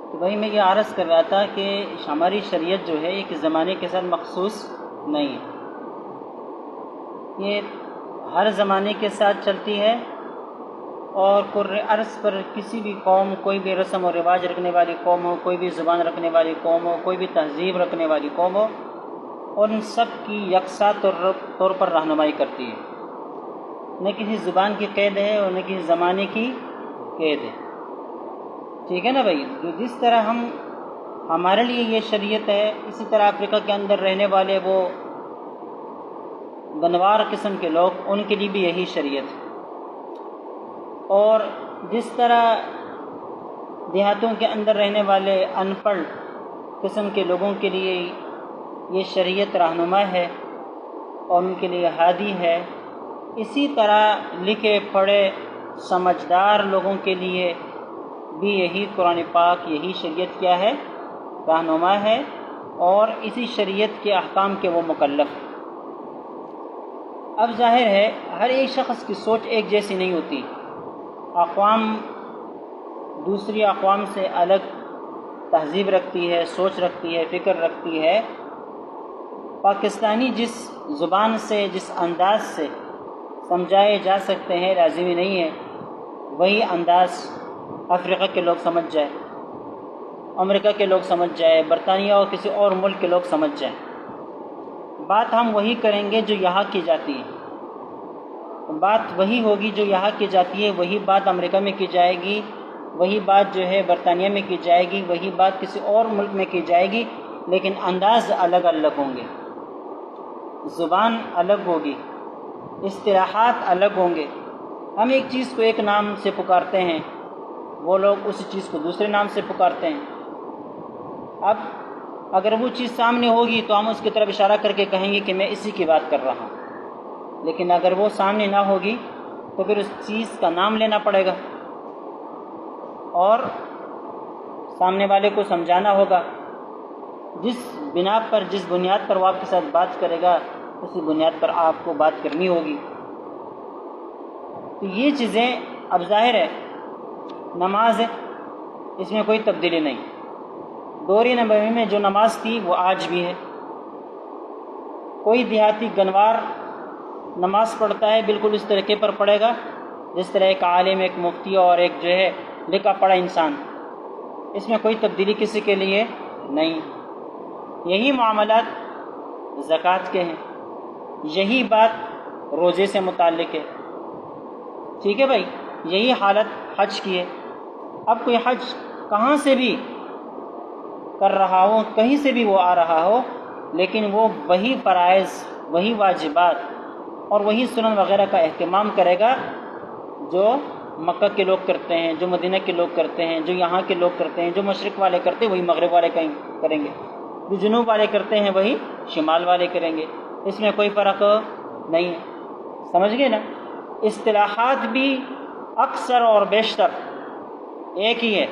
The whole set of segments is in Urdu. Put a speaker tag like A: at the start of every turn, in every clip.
A: تو بھائی میں یہ عرض کر رہا تھا کہ ہماری شریعت جو ہے ایک زمانے کے ساتھ مخصوص نہیں ہے، یہ ہر زمانے کے ساتھ چلتی ہے، اور عرض پر کسی بھی قوم، کوئی بھی رسم و رواج رکھنے والی قوم ہو، کوئی بھی زبان رکھنے والی قوم ہو، کوئی بھی تہذیب رکھنے والی قوم ہو، ان سب کی یکساں طور پر رہنمائی کرتی ہے، نہ کسی زبان کی قید ہے اور نہ کسی زمانے کی قید ہے۔ ٹھیک ہے نا بھائی؟ جس طرح ہمارے لیے یہ شریعت ہے، اسی طرح افریقہ کے اندر رہنے والے وہ گنوار قسم کے لوگ، ان کے لیے بھی یہی شریعت ہے، اور جس طرح دیہاتوں کے اندر رہنے والے ان پڑھ قسم کے لوگوں کے لیے یہ شریعت رہنما ہے اور ان کے لیے ہادی ہے، اسی طرح لکھے پڑھے سمجھدار لوگوں کے لیے بھی یہی قرآن پاک، یہی شریعت کیا ہے؟ رہنما ہے، اور اسی شریعت کے احکام کے وہ مکلف ہیں۔ اب ظاہر ہے ہر ایک شخص کی سوچ ایک جیسی نہیں ہوتی، اقوام دوسری اقوام سے الگ تہذیب رکھتی ہے، سوچ رکھتی ہے، فکر رکھتی ہے۔ پاکستانی جس زبان سے، جس انداز سے سمجھائے جا سکتے ہیں، لازمی نہیں ہے وہی انداز افریقہ کے لوگ سمجھ جائے، امریکہ کے لوگ سمجھ جائے، برطانیہ اور کسی اور ملک کے لوگ سمجھ جائیں۔ بات ہم وہی کریں گے جو یہاں کی جاتی ہے، بات وہی ہوگی جو یہاں کی جاتی ہے، وہی بات امریکہ میں کی جائے گی، وہی بات جو ہے برطانیہ میں کی جائے گی، وہی بات کسی اور ملک میں کی جائے گی، لیکن انداز الگ الگ ہوں گے، زبان الگ ہوگی، اصطلاحات الگ ہوں گے۔ ہم ایک چیز کو ایک نام سے پکارتے ہیں، وہ لوگ اسی چیز کو دوسرے نام سے پکارتے ہیں۔ اب اگر وہ چیز سامنے ہوگی تو ہم اس کی طرف اشارہ کر کے کہیں گے کہ میں اسی کی بات کر رہا ہوں، لیکن اگر وہ سامنے نہ ہوگی تو پھر اس چیز کا نام لینا پڑے گا اور سامنے والے کو سمجھانا ہوگا۔ جس بنا پر، جس بنیاد پر وہ آپ کے ساتھ بات کرے گا، اسی بنیاد پر آپ کو بات کرنی ہوگی۔ تو یہ چیزیں اب ظاہر ہے، نماز ہے، اس میں کوئی تبدیلی نہیں۔ دور نبوی میں جو نماز تھی وہ آج بھی ہے۔ کوئی دیہاتی گنوار نماز پڑھتا ہے بالکل اس طریقے پر پڑھے گا جس طرح ایک عالم، ایک مفتی اور ایک جو ہے لکھا پڑھا انسان، اس میں کوئی تبدیلی کسی کے لیے نہیں۔ یہی معاملات زکوٰۃ کے ہیں، یہی بات روزے سے متعلق ہے، ٹھیک ہے بھائی؟ یہی حالت حج کی ہے۔ اب کوئی حج کہاں سے بھی کر رہا ہو، کہیں سے بھی وہ آ رہا ہو، لیکن وہ وہی فرائض، وہی واجبات اور وہی سنن وغیرہ کا اہتمام کرے گا جو مکہ کے لوگ کرتے ہیں، جو مدینہ کے لوگ کرتے ہیں، جو یہاں کے لوگ کرتے ہیں۔ جو مشرق والے کرتے ہیں وہی مغرب والے کریں گے، جو جنوب والے کرتے ہیں وہی شمال والے کریں گے، اس میں کوئی فرق نہیں ہے۔ سمجھ گئے نا؟ اصطلاحات بھی اکثر اور بیشتر ایک ہی ہے۔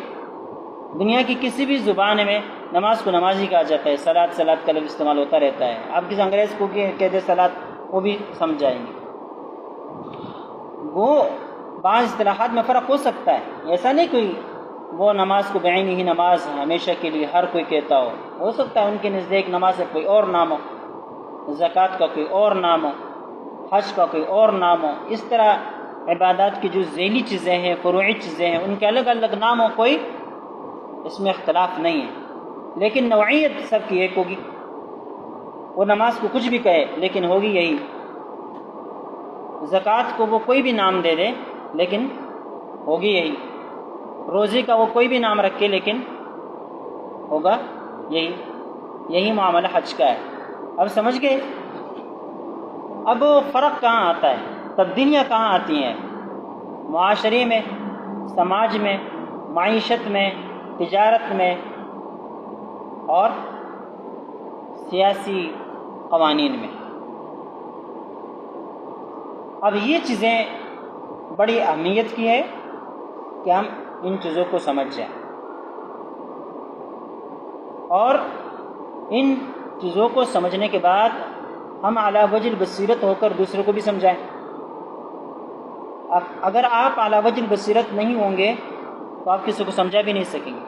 A: دنیا کی کسی بھی زبان میں نماز کو نماز ہی کہا جاتا ہے، صلاۃ کا لفظ استعمال ہوتا رہتا ہے۔ آپ کسی انگریز کو کہہ دے صلاۃ، وہ بھی سمجھ جائیں گے۔ وہ بعض اصطلاحات میں فرق ہو سکتا ہے، ایسا نہیں کوئی وہ نماز کو بعینی ہی نماز ہمیشہ کے لیے ہر کوئی کہتا ہو سکتا ہے ان کے نزدیک نماز کا کوئی اور نام ہو، زکوٰۃ کا کوئی اور نام ہو، حج کا کوئی اور نام ہو۔ اس طرح عبادات کی جو ذیلی چیزیں ہیں، فروعی چیزیں ہیں، ان کے الگ الگ نام ہو، کوئی اس میں اختلاف نہیں ہے، لیکن نوعیت سب کی ایک ہوگی۔ وہ نماز کو کچھ بھی کہے لیکن ہوگی یہی، زکوٰۃ کو وہ کوئی بھی نام دے دے لیکن ہوگی یہی، روزے کا وہ کوئی بھی نام رکھے لیکن ہوگا یہی معاملہ حج کا ہے۔ اب سمجھ گئے؟ اب فرق کہاں آتا ہے، تبدیلیاں کہاں آتی ہیں؟ معاشرے میں، سماج میں، معیشت میں، تجارت میں اور سیاسی قوانین میں۔ اب یہ چیزیں بڑی اہمیت کی ہے کہ ہم ان چیزوں کو سمجھ جائیں اور ان چیزوں کو سمجھنے کے بعد ہم اعلیٰ وجہ البصیرت ہو کر دوسروں کو بھی سمجھائیں۔ اگر آپ اعلیٰ وجہ البصیرت نہیں ہوں گے تو آپ کسی کو سمجھا بھی نہیں سکیں گے۔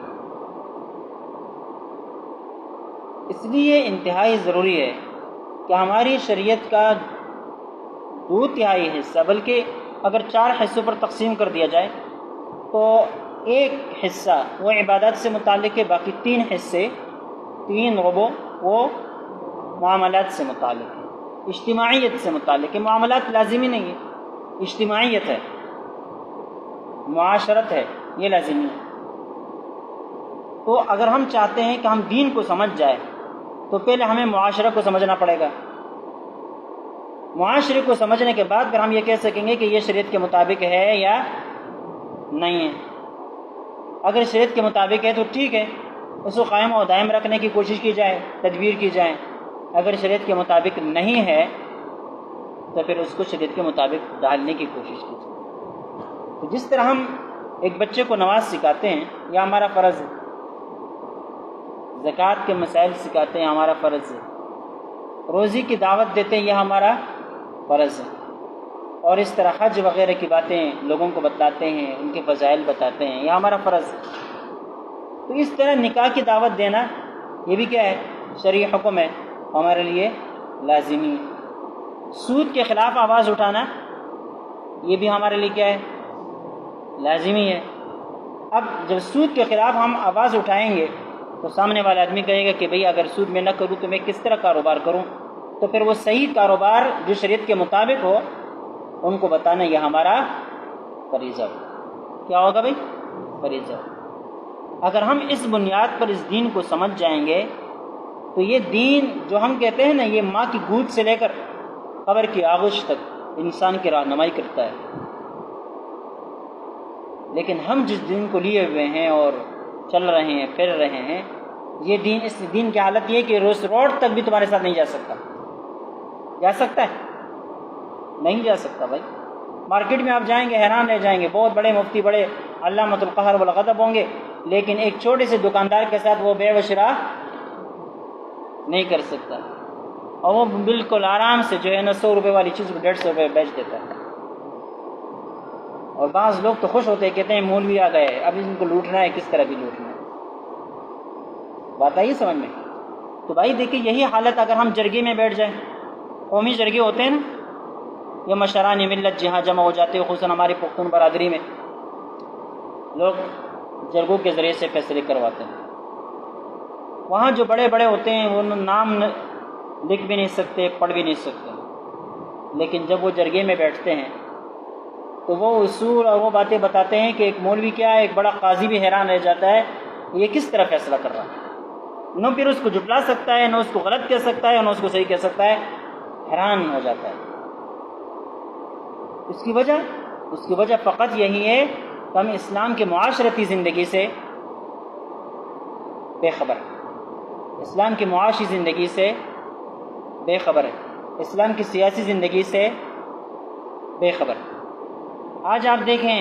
A: اس لیے انتہائی ضروری ہے کہ ہماری شریعت کا 2/3 حصہ، بلکہ اگر 4 حصوں پر تقسیم کر دیا جائے تو ایک حصہ وہ عبادات سے متعلق ہے، باقی 3 حصے، 3 ربع وہ معاملات سے متعلق ہے، اجتماعیت سے متعلق ہے۔ معاملات لازمی نہیں ہے، اجتماعیت ہے، معاشرت ہے، یہ لازمی ہے۔ تو اگر ہم چاہتے ہیں کہ ہم دین کو سمجھ جائیں تو پہلے ہمیں معاشرہ کو سمجھنا پڑے گا۔ معاشرے کو سمجھنے کے بعد پھر ہم یہ کہہ سکیں گے کہ یہ شریعت کے مطابق ہے یا نہیں ہے۔ اگر شریعت کے مطابق ہے تو ٹھیک ہے، اس کو قائم و دائم رکھنے کی کوشش کی جائے، تدبیر کی جائے۔ اگر شریعت کے مطابق نہیں ہے تو پھر اس کو شریعت کے مطابق ڈالنے کی کوشش کی جائے۔ تو جس طرح ہم ایک بچے کو نماز سکھاتے ہیں، یہ ہمارا فرض ہے، زکوٰۃ کے مسائل سکھاتے ہیں، ہمارا فرض ہے، روزی کی دعوت دیتے ہیں، یہ ہمارا فرض ہے، اور اس طرح حج وغیرہ کی باتیں لوگوں کو بتلاتے ہیں، ان کے فضائل بتاتے ہیں، یہ ہمارا فرض ہے۔ تو اس طرح نکاح کی دعوت دینا یہ بھی کیا ہے؟ شرعی حکم ہے، ہمارے لیے لازمی ہے۔ سود کے خلاف آواز اٹھانا یہ بھی ہمارے لیے کیا ہے؟ لازمی ہے۔ اب جب سود کے خلاف ہم آواز اٹھائیں گے تو سامنے والا آدمی کہے گا کہ بھئی اگر سود میں نہ کروں تو میں کس طرح کاروبار کروں؟ تو پھر وہ صحیح کاروبار جو شریعت کے مطابق ہو ان کو بتانا یہ ہمارا فریضہ ہو۔ کیا ہوگا بھئی؟ فریضہ۔ اگر ہم اس بنیاد پر اس دین کو سمجھ جائیں گے تو یہ دین جو ہم کہتے ہیں نا، یہ ماں کی گود سے لے کر قبر کی آغوش تک انسان کی رہنمائی کرتا ہے۔ لیکن ہم جس دین کو لیے ہوئے ہیں اور چل رہے ہیں، پھر رہے ہیں، یہ دین، اس دین کی حالت یہ کہ روڈ تک بھی تمہارے ساتھ نہیں جا سکتا۔ جا سکتا ہے؟ نہیں جا سکتا بھائی۔ مارکیٹ میں آپ جائیں گے حیران رہ جائیں گے، بہت بڑے مفتی، بڑے علامۃ القہر والغضب ہوں گے، لیکن ایک چھوٹے سے دکاندار کے ساتھ وہ بیع و شراء نہیں کر سکتا، اور وہ بالکل آرام سے جو ہے نا 100 روپے والی چیز کو 150 روپے بیچ دیتا ہے۔ اور بعض لوگ تو خوش ہوتے ہیں، کہتے ہیں مولوی آ گئے، اب ان کو لوٹنا ہے، کس طرح بھی لوٹنا ہے۔ بات آئی سمجھ میں؟ تو بھائی دیکھیں، یہی حالت اگر ہم جرگے میں بیٹھ جائیں، قومی جرگے ہوتے ہیں نا، یہ مشران ملت جہاں جمع ہو جاتے ہیں، خصوصاً ہماری پختون برادری میں لوگ جرگوں کے ذریعے سے فیصلے کرواتے ہیں۔ وہاں جو بڑے بڑے ہوتے ہیں وہ نام لکھ بھی نہیں سکتے، پڑھ بھی نہیں سکتے، لیکن جب وہ جرگے میں بیٹھتے ہیں تو وہ اصول اور وہ باتیں بتاتے ہیں کہ ایک مولوی کیا ہے، ایک بڑا قاضی بھی حیران رہ جاتا ہے یہ کس طرح فیصلہ کر رہا ہے، نہ پھر اس کو جھٹلا سکتا ہے، نہ اس کو غلط کہہ سکتا ہے، نہ اس کو صحیح کہہ سکتا ہے، حیران ہو جاتا ہے۔ اس کی وجہ فقط یہی ہے کہ ہم اسلام کے معاشرتی زندگی سے بے خبر ہیں، اسلام کی معاشی زندگی سے بے خبر ہے، اسلام کی سیاسی زندگی سے بے خبر ہے۔ آج آپ دیکھیں،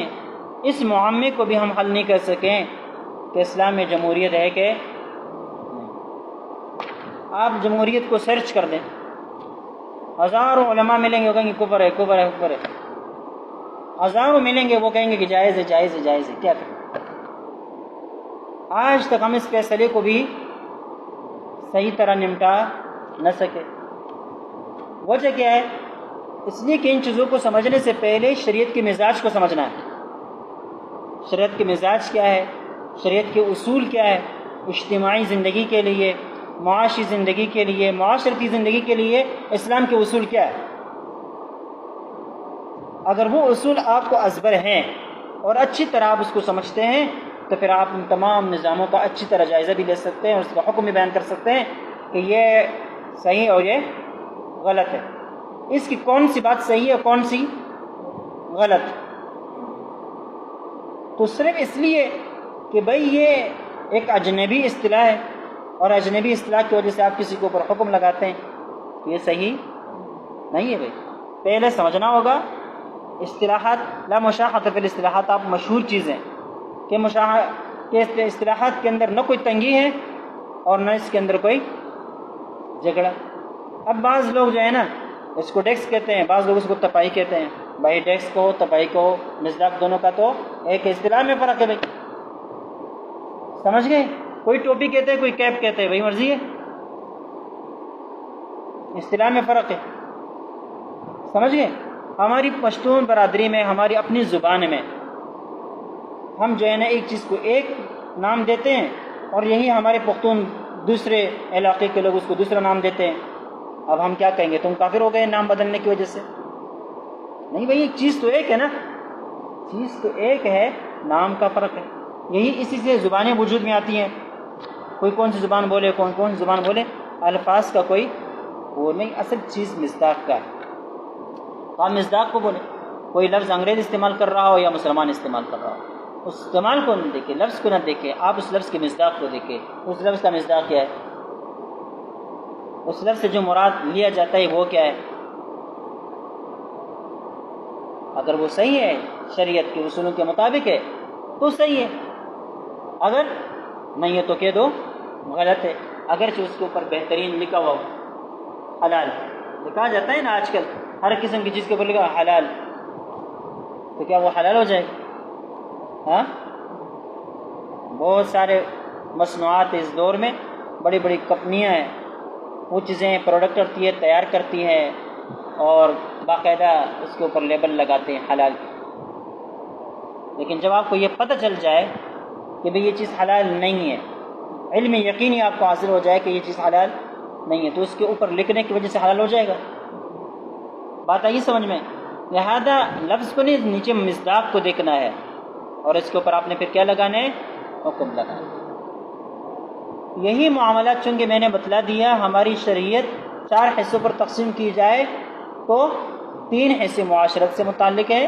A: اس معاملے کو بھی ہم حل نہیں کر سکیں کہ اسلام میں جمہوریت ہے کہ نہیں۔ آپ جمہوریت کو سرچ کر دیں، ہزاروں علماء ملیں گے وہ کہیں گے کفر ہے، کفر ہے، کفر ہے، ہزاروں ملیں گے وہ کہیں گے کہ جائز ہے، جائز ہے، جائز ہے۔ کیا کریں؟ آج تک ہم اس فیصلے کو بھی صحیح طرح نمٹا نہ سکے۔ وجہ کیا ہے؟ اس لیے کہ ان چیزوں کو سمجھنے سے پہلے شریعت کے مزاج کو سمجھنا ہے۔ شریعت کے مزاج کیا ہے، شریعت کے اصول کیا ہے، اجتماعی زندگی کے لیے، معاشی زندگی کے لیے، معاشرتی زندگی کے لیے اسلام کے اصول کیا ہے۔ اگر وہ اصول آپ کو ازبر ہیں اور اچھی طرح آپ اس کو سمجھتے ہیں تو پھر آپ ان تمام نظاموں کا اچھی طرح جائزہ بھی لے سکتے ہیں اور اس کا حکم بھی بیان کر سکتے ہیں کہ یہ صحیح اور یہ غلط ہے، اس کی کون سی بات صحیح ہے اور کون سی غلط۔ تو صرف اس لیے کہ بھئی یہ ایک اجنبی اصطلاح ہے اور اجنبی اصطلاح کی وجہ سے آپ کسی کے اوپر حکم لگاتے ہیں، تو یہ صحیح نہیں ہے۔ بھئی پہلے سمجھنا ہوگا اصطلاحات، لا مشاحۃ فی الاصطلاحات، آپ مشہور چیزیں کہ اصطلاحات کے اندر نہ کوئی تنگی ہے اور نہ اس کے اندر کوئی جھگڑا۔ اب بعض لوگ جو ہے نا اس کو ڈیکس کہتے ہیں، بعض لوگ اس کو تپائی کہتے ہیں۔ بھائی ڈیکس کو تپائی کو مزداق دونوں کا تو ایک اصطلاح میں فرق ہے بھائی، سمجھ گئے؟ کوئی ٹوپی کہتے ہیں، کوئی کیپ کہتے ہیں، بھائی مرضی ہے، اصطلاح میں فرق ہے، سمجھ گئے؟ ہماری پشتون برادری میں، ہماری اپنی زبان میں ہم جو ہے نا ایک چیز کو ایک نام دیتے ہیں، اور یہی ہمارے پختون دوسرے علاقے کے لوگ اس کو دوسرا نام دیتے ہیں۔ اب ہم کیا کہیں گے؟ تم کافر ہو گئے نام بدلنے کی وجہ سے؟ نہیں بھائی، ایک چیز تو ایک ہے نا، چیز تو ایک ہے، نام کا فرق ہے۔ یہی اسی سے زبانیں وجود میں آتی ہیں، کوئی کون سی زبان بولے، کون سی زبان بولے، الفاظ کا کوئی وہ نہیں، اصل چیز مصداق کا ہے۔ آپ مصداق کو بولے، کوئی لفظ انگریز استعمال کر رہا ہو یا مسلمان استعمال کر رہا ہو، اس استعمال کو نہ دیکھے، لفظ کو نہ دیکھے، آپ اس لفظ کے مصداق کو دیکھے۔ اس لفظ کا مصداق کیا ہے؟ اس لفظ سے جو مراد لیا جاتا ہے وہ کیا ہے؟ اگر وہ صحیح ہے، شریعت کے اصولوں کے مطابق ہے تو صحیح ہے، اگر نہیں ہے تو کہہ دو غلط ہے، اگرچہ اس کے اوپر بہترین لکھا ہوا ہو، حلال لکھا جاتا ہے نا آج کل، ہر قسم کی چیز کے اوپر لکھا حلال، تو کیا وہ حلال ہو جائے؟ ہاں، بہت سارے مصنوعات اس دور میں، بڑی بڑی کمپنیاں ہیں، وہ چیزیں پروڈکٹ کرتی ہے، تیار کرتی ہیں، اور باقاعدہ اس کے اوپر لیبل لگاتے ہیں حلال، لیکن جب آپ کو یہ پتہ چل جائے کہ بھئی یہ چیز حلال نہیں ہے، علم یقینی آپ کو حاصل ہو جائے کہ یہ چیز حلال نہیں ہے، تو اس کے اوپر لکھنے کی وجہ سے حلال ہو جائے گا۔ بات آئی سمجھ میں؟ لہذا لفظ کو نہیں، نیچے مصداق کو دیکھنا ہے، اور اس کے اوپر آپ نے پھر کیا لگانا ہے؟ حکم لگانا ہے۔ یہی معاملات چونکہ میں نے بتلا دیا، ہماری شریعت 4 حصوں پر تقسیم کی جائے تو 3 حصے معاشرت سے متعلق ہے،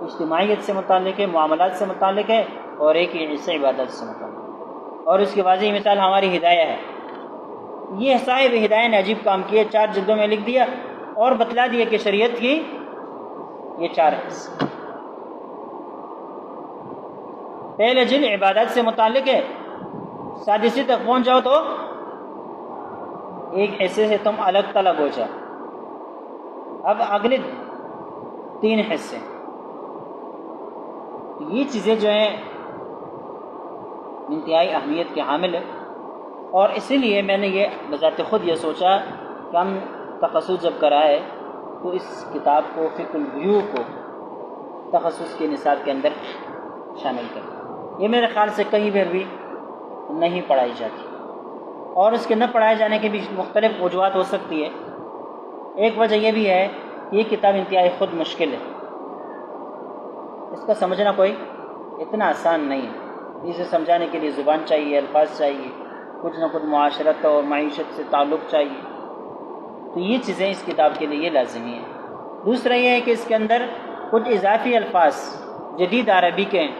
A: اجتماعیت سے متعلق ہے، معاملات سے متعلق ہے، اور ایک ہی حصہ عبادت سے متعلق ہے۔ اور اس کی واضح مثال ہماری ہدایہ ہے۔ یہ صاحب ہدایہ نے عجیب کام کیا، 4 جلدوں میں لکھ دیا اور بتلا دیا کہ شریعت کی یہ 4 حصے۔ پہلے جلد عبادت سے متعلق ہے، سادسی تک پہنچ جاؤ تو ایک حصے سے تم الگ تلگ ہو جاؤ۔ اب اگلے 3 حصے، یہ چیزیں جو ہیں انتہائی اہمیت کے حامل ہے، اور اسی لیے میں نے یہ بذات خود یہ سوچا کہ ہم تخصص جب کرائے تو اس کتاب کو، فقہ البیوع کو، تخصص کے نصاب کے اندر شامل کریں۔ یہ میرے خیال سے کہیں بھی نہیں پڑھائی جاتی، اور اس کے نہ پڑھائے جانے کی بھی مختلف وجوہات ہو سکتی ہے۔ ایک وجہ یہ بھی ہے کہ یہ کتاب انتہائی خود مشکل ہے، اس کا سمجھنا کوئی اتنا آسان نہیں ہے، اسے سمجھانے کے لیے زبان چاہیے، الفاظ چاہیے، کچھ نہ کچھ معاشرت اور معیشت سے تعلق چاہیے، تو یہ چیزیں اس کتاب کے لیے یہ لازمی ہے۔ دوسرا یہ ہے کہ اس کے اندر کچھ اضافی الفاظ جدید عربی کے ہیں،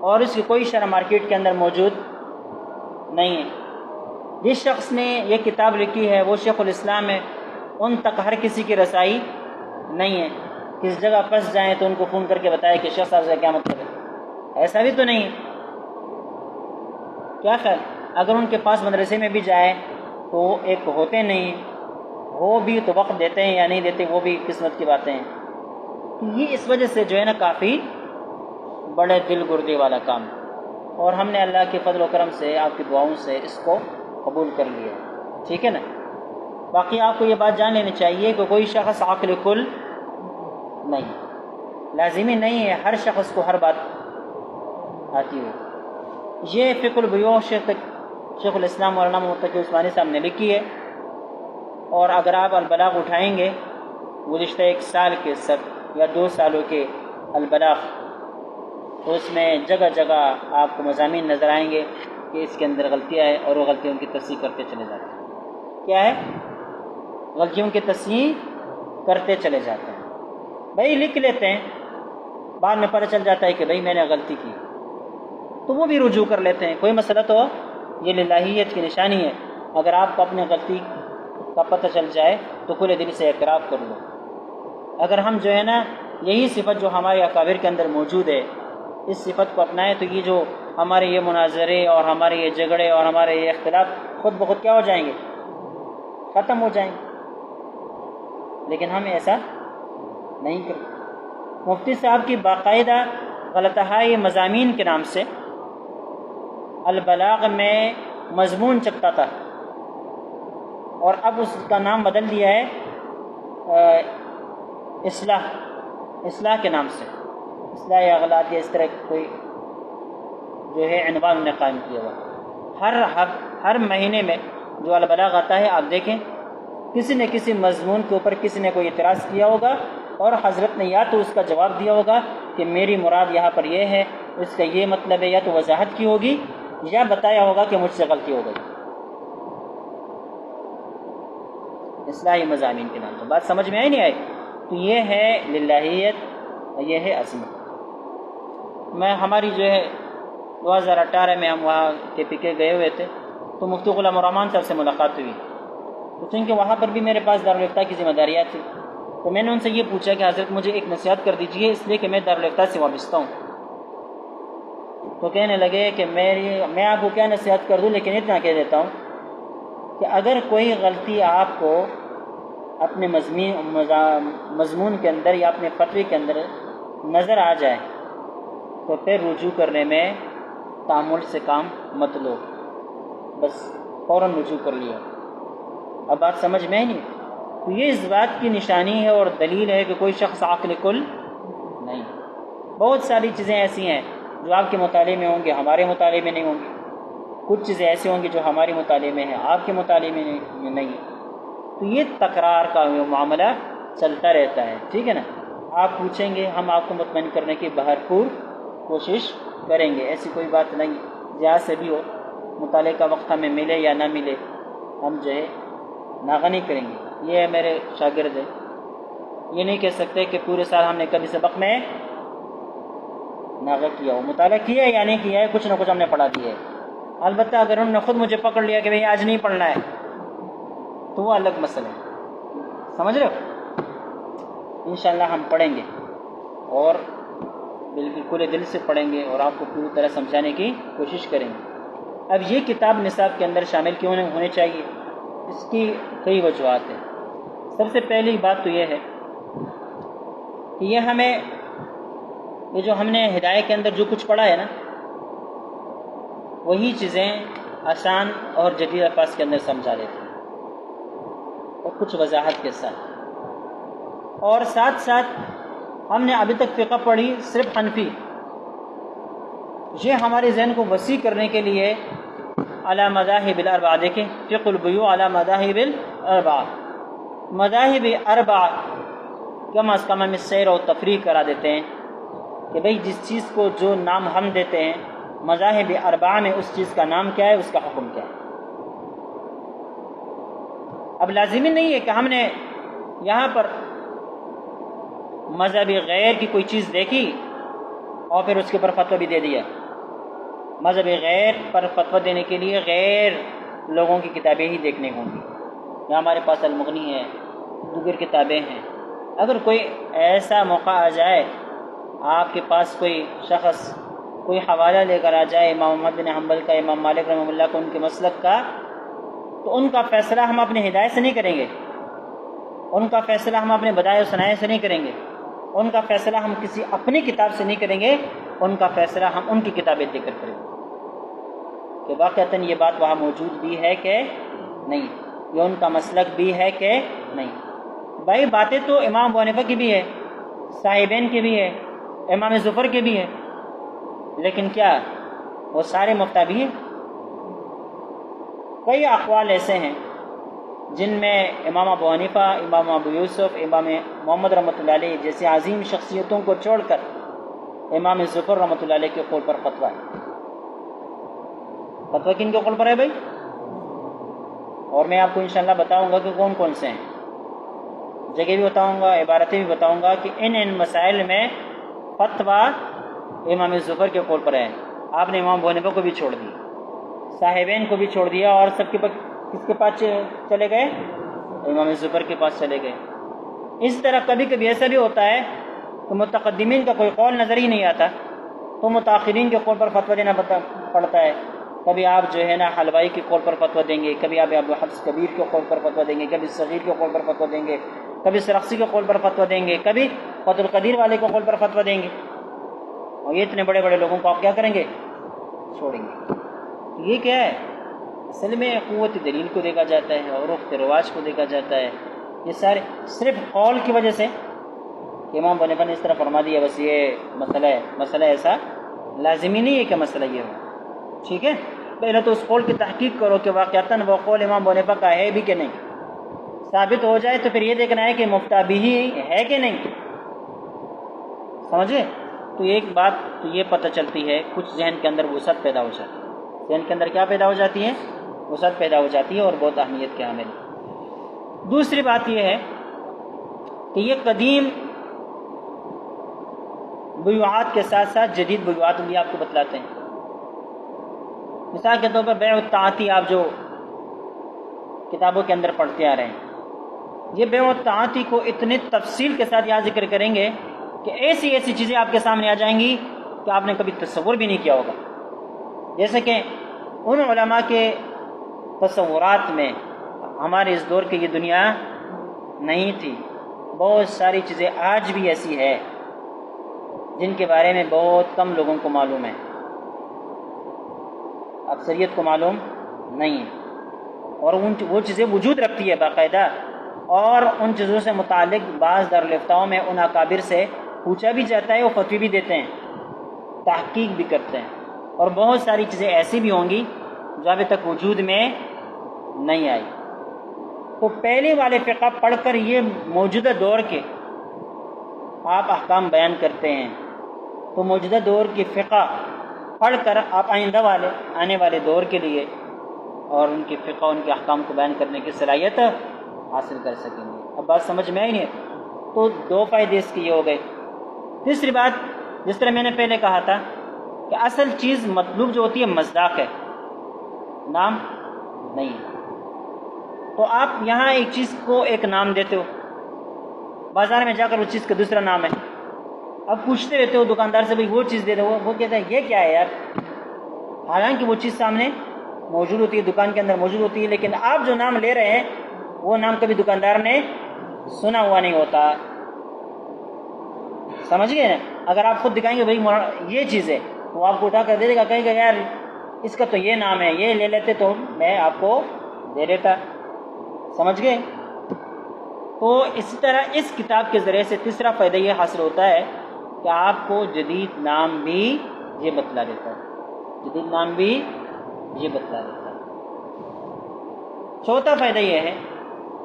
A: اور اس کی کوئی شرح مارکیٹ کے اندر موجود نہیں ہے۔ جس شخص نے یہ کتاب لکھی ہے وہ شیخ الاسلام ہے، ان تک ہر کسی کی رسائی نہیں ہے، کس جگہ پھنس جائیں تو ان کو فون کر کے بتائے کہ شیخ صاحب سے کیا مطلب ہے، ایسا بھی تو نہیں ہے۔ کیا خیال؟ اگر ان کے پاس مدرسے میں بھی جائیں تو وہ ایک ہوتے نہیں، وہ بھی تو وقت دیتے ہیں یا نہیں دیتے وہ بھی قسمت کی باتیں ہیں۔ یہ اس وجہ سے جو ہے نا کافی بڑے دل گردے والا کام ہے، اور ہم نے اللہ کے فضل و کرم سے، آپ کی دعاؤں سے اس کو قبول کر لیا، ٹھیک ہے نا۔ باقی آپ کو یہ بات جان لینی چاہیے کہ کوئی شخص عقل کل نہیں، لازمی نہیں ہے ہر شخص کو ہر بات آتی ہو۔ یہ فقہ البیوع شیخ الاسلام مولانا محمد تقی عثمانی صاحب نے لکھی ہے، اور اگر آپ البلاغ اٹھائیں گے گزشتہ 1 سال کے یا 2 سالوں کے البلاغ، تو اس میں جگہ جگہ آپ کو مضامین نظر آئیں گے کہ اس کے اندر غلطیاں ہیں، اور وہ غلطیوں کی تصحیح کرتے چلے جاتے ہیں۔ کیا ہے؟ غلطیوں کی تصحیح کرتے چلے جاتے ہیں۔ بھائی لکھ لیتے ہیں، بعد میں پتہ چل جاتا ہے کہ بھائی میں نے غلطی کی، تو وہ بھی رجوع کر لیتے ہیں، کوئی مسئلہ تو یہ للہیت کی نشانی ہے۔ اگر آپ کو اپنی غلطی کا پتہ چل جائے تو کھلے دل سے اعتراف کر لو۔ اگر ہم جو ہے نا یہی صفت جو ہمارے اکابر کے اندر موجود ہے، اس صفت کو اپنائیں تو یہ جو ہمارے یہ مناظرے اور ہمارے یہ جھگڑے اور ہمارے یہ اختلاف خود بخود کیا ہو جائیں گے؟ ختم ہو جائیں گے۔ لیکن ہم ایسا نہیں کرتے۔ مفتی صاحب کی باقاعدہ غلطہائے مضامین کے نام سے البلاغ میں مضمون چپتا تھا، اور اب اس کا نام بدل دیا ہے اصلاح کے نام سے، اصلاح یا اغلاط یا اس طرح کوئی جو ہے عنوان انہیں قائم کیا ہوا۔ ہر مہینے میں جو البلاغ آتا ہے آپ دیکھیں کسی نے کسی مضمون کے اوپر کسی نے کوئی اعتراض کیا ہوگا اور حضرت نے یا تو اس کا جواب دیا ہوگا کہ میری مراد یہاں پر یہ ہے، اس کا یہ مطلب ہے، یا تو وضاحت کی ہوگی یا بتایا ہوگا کہ مجھ سے غلطی ہو گئی۔ اصلاحی مضامین کے نام سے بات سمجھ میں آئی نہیں آئی؟ تو یہ ہے للہیت، یہ ہے عظمت۔ میں ہماری جو ہے 2018 میں ہم وہاں KPK گئے ہوئے تھے تو مفتی غلام الرحمان صاحب سے ملاقات ہوئی، تو چونکہ وہاں پر بھی میرے پاس دارالفتہ کی ذمہ داریاں تھیں تو میں نے ان سے یہ پوچھا کہ حضرت مجھے ایک نصیحت کر دیجئے اس لیے کہ میں دارالفتہ سے وابستہ ہوں۔ تو کہنے لگے کہ میں آپ کو کیا نصیحت کر دوں، لیکن اتنا کہہ دیتا ہوں کہ اگر کوئی غلطی آپ کو اپنے مضمون کے اندر یا اپنے فتوی کے اندر نظر آ جائے تو پھر رجوع کرنے میں تعامل سے کام مت لو، بس فوراً رجوع کر لیا۔ اب بات سمجھ میں نہیں؟ تو یہ اس بات کی نشانی ہے اور دلیل ہے کہ کوئی شخص عاقل کل نہیں۔ بہت ساری چیزیں ایسی ہیں جو آپ کے مطالعے میں ہوں گے، ہمارے مطالعے میں نہیں ہوں گی، کچھ چیزیں ایسی ہوں گی جو ہمارے مطالعے میں ہیں، آپ کے مطالعے میں نہیں۔ تو یہ تکرار کا معاملہ چلتا رہتا ہے، ٹھیک ہے نا؟ آپ پوچھیں گے، ہم آپ کو مطمئن کرنے کی بھرپور کوشش کریں گے، ایسی کوئی بات نہیں، جہاں سے بھی ہو مطالعے کا وقت ہمیں ملے یا نہ ملے ہم جو ہے ناغہ نہیں کریں گے۔ یہ میرے شاگرد ہیں، یہ نہیں کہہ سکتے کہ پورے سال ہم نے کبھی سبق میں ناغہ کیا ہو، مطالعہ کیا ہے یا نہیں کیا ہے، کچھ نہ کچھ ہم نے پڑھا دیا ہے۔ البتہ اگر انہوں نے خود مجھے پکڑ لیا کہ بھئی آج نہیں پڑھنا ہے تو وہ الگ مسئلہ ہے، سمجھ رہے ہو؟ انشاءاللہ ہم پڑھیں گے اور بالکل کھلے دل سے پڑھیں گے اور آپ کو پوری طرح سمجھانے کی کوشش کریں گے۔ اب یہ کتاب نصاب کے اندر شامل کیوں ہونے چاہیے، اس کی کئی وجوہات ہیں۔ سب سے پہلی بات تو یہ ہے کہ یہ جو ہم نے ہدایت کے اندر جو کچھ پڑھا ہے نا، وہی چیزیں آسان اور جدید الفاظ کے اندر سمجھا دیتے ہیں اور کچھ وضاحت کے ساتھ، اور ساتھ ساتھ ہم نے ابھی تک فقہ پڑھی صرف حنفی، یہ ہمارے ذہن کو وسیع کرنے کے لیے علی مذاہب الاربعہ، دیکھیں فقہ البیوع علی مذاہب الاربعہ، مذاہب اربعہ کم از کم ہمیں سیر و تفریح کرا دیتے ہیں کہ بھئی جس چیز کو جو نام ہم دیتے ہیں مذاہب اربعہ میں اس چیز کا نام کیا ہے، اس کا حکم کیا ہے۔ اب لازمی نہیں ہے کہ ہم نے یہاں پر مذہب غیر کی کوئی چیز دیکھی اور پھر اس کے اوپر فتویٰ بھی دے دیا۔ مذہب غیر پر فتویٰ دینے کے لیے غیر لوگوں کی کتابیں ہی دیکھنے ہوں گی، یہاں ہمارے پاس المغنی ہے، دیگر کتابیں ہیں۔ اگر کوئی ایسا موقع آ جائے، آپ کے پاس کوئی شخص کوئی حوالہ لے کر آ جائے امام احمد بن حنبل کا، امام مالک رحمہ اللہ کو، ان کے مسلک کا، تو ان کا فیصلہ ہم اپنے ہدایت سے نہیں کریں گے، ان کا فیصلہ ہم اپنے بدائع و صنائع سے نہیں کریں گے، ان کا فیصلہ ہم کسی اپنی کتاب سے نہیں کریں گے، ان کا فیصلہ ہم ان کی کتابیں دیکھ کر کریں گے کہ واقعتاً یہ بات وہاں موجود بھی ہے کہ نہیں، یہ ان کا مسلک بھی ہے کہ نہیں۔ بھائی باتیں تو امام ابو حنیفہ کی بھی ہے، صاحبین کی بھی ہے، امام ظفر کی بھی ہے، لیکن کیا وہ سارے مفتہ بھی ہیں؟ کئی اقوال ایسے ہیں جن میں امام ابو حنیفہ، امام ابو یوسف، امام محمد رحمۃ اللہ علیہ جیسے عظیم شخصیتوں کو چھوڑ کر امام ظفر رحمۃ اللہ علیہ کے قول پر فتویٰ ہے۔ فتویٰ کن کے قول پر ہے بھائی؟ اور میں آپ کو انشاءاللہ بتاؤں گا کہ کون کون سے ہیں، جگہ بھی بتاؤں گا، عبارتیں بھی بتاؤں گا کہ ان مسائل میں فتویٰ امام ظفر کے قول پر ہے۔ آپ نے امام ابو حنیفہ کو بھی چھوڑ دی، صاحبین کو بھی چھوڑ دیا، اور سب کے پاس کس کے پاس چلے گئے؟ امام ظفر کے پاس چلے گئے۔ اس طرح کبھی کبھی ایسا بھی ہوتا ہے کہ متقدمین کا کوئی قول نظر ہی نہیں آتا تو متاخرین کے قول پر فتویٰ دینا پڑتا ہے۔ کبھی آپ جو ہے نا حلوائی کے قول پر فتویٰ دیں گے، کبھی آپ ابو حفص کبیر کے قول پر فتویٰ دیں گے، کبھی صغیر کے قول پر فتویٰ دیں گے، کبھی سرخسی کے قول پر فتویٰ دیں گے، کبھی فتح القدیر والے کے قول پر فتویٰ دیں گے، اور یہ اتنے بڑے بڑے لوگوں کو آپ کیا کریں گے؟ چھوڑیں گے۔ یہ کیا ہے؟ اصل میں قوت دلیل کو دیکھا جاتا ہے اور رخت رواج کو دیکھا جاتا ہے. یہ سارے صرف قول کی وجہ سے کہ امام ابو حنیفہ نے اس طرح فرما دیا بس یہ مسئلہ ہے. مسئلہ ایسا لازمی نہیں ہے کہ مسئلہ یہ ہو. ٹھیک ہے, پہلے تو اس قول کی تحقیق کرو کہ واقعتاً وہ قول امام ابو حنیفہ کا ہے بھی کہ نہیں. ثابت ہو جائے تو پھر یہ دیکھنا ہے کہ مفتہ بھی ہے کہ نہیں. سمجھے؟ تو ایک بات تو یہ پتہ چلتی ہے, کچھ ذہن کے اندر وسعت پیدا ہو جاتی ہے. ذہن کے اندر کیا پیدا ہو جاتی ہے؟ وسعت پیدا ہو جاتی ہے, اور بہت اہمیت کے حامل. دوسری بات یہ ہے کہ یہ قدیم بیعات کے ساتھ ساتھ جدید بیعات بھی آپ کو بتلاتے ہیں. مثال کے طور پر بیع التعاطی آپ جو کتابوں کے اندر پڑھتے آ رہے ہیں, یہ بیع التعاطی کو اتنی تفصیل کے ساتھ یہاں ذکر کریں گے کہ ایسی ایسی چیزیں آپ کے سامنے آ جائیں گی کہ آپ نے کبھی تصور بھی نہیں کیا ہوگا. جیسے کہ ان علماء کے تصورات میں ہمارے اس دور کی یہ دنیا نہیں تھی. بہت ساری چیزیں آج بھی ایسی ہے جن کے بارے میں بہت کم لوگوں کو معلوم ہے, اکثریت کو معلوم نہیں ہے. اور وہ چیزیں وجود رکھتی ہے باقاعدہ, اور ان چیزوں سے متعلق بعض دارالفتاؤں میں ان اکابر سے پوچھا بھی جاتا ہے, وہ فتوی بھی دیتے ہیں, تحقیق بھی کرتے ہیں. اور بہت ساری چیزیں ایسی بھی ہوں گی جو ابھی تک وجود میں نہیں آئی. تو پہلے والے فقہ پڑھ کر یہ موجودہ دور کے آپ احکام بیان کرتے ہیں, تو موجودہ دور کی فقہ پڑھ کر آپ آنے والے دور کے لیے اور ان کی فقہ, ان کے احکام کو بیان کرنے کی صلاحیت حاصل کر سکیں گے. اب بات سمجھ میں آئی نہیں؟ تو دو فائدے اس کے یہ ہو گئے. تیسری بات, جس طرح میں نے پہلے کہا تھا کہ اصل چیز مطلوب جو ہوتی ہے مصداق ہے, نام نہیں ہے. تو آپ یہاں ایک چیز کو ایک نام دیتے ہو, بازار میں جا کر اس چیز کا دوسرا نام ہے. اب پوچھتے رہتے ہو دکاندار سے, بھائی وہ چیز دے دو, وہ کہتا ہے یہ کیا ہے یار, حالانکہ وہ چیز سامنے موجود ہوتی ہے, دکان کے اندر موجود ہوتی ہے, لیکن آپ جو نام لے رہے ہیں وہ نام کبھی دکاندار نے سنا ہوا نہیں ہوتا. سمجھ گئے نا؟ اگر آپ خود دکھائیں گے بھائی یہ چیز ہے, وہ آپ کو اٹھا کر دے دے گا, کہیں گا یار اس کا تو یہ نام ہے, یہ لے لیتے تو میں آپ کو دے دیتا. سمجھ گئے؟ تو اسی طرح اس کتاب کے ذریعے سے تیسرا فائدہ یہ حاصل ہوتا ہے کہ آپ کو جدید نام بھی یہ بتلا دیتا ہے, جدید نام بھی یہ بتلا دیتا ہے. چوتھا فائدہ یہ ہے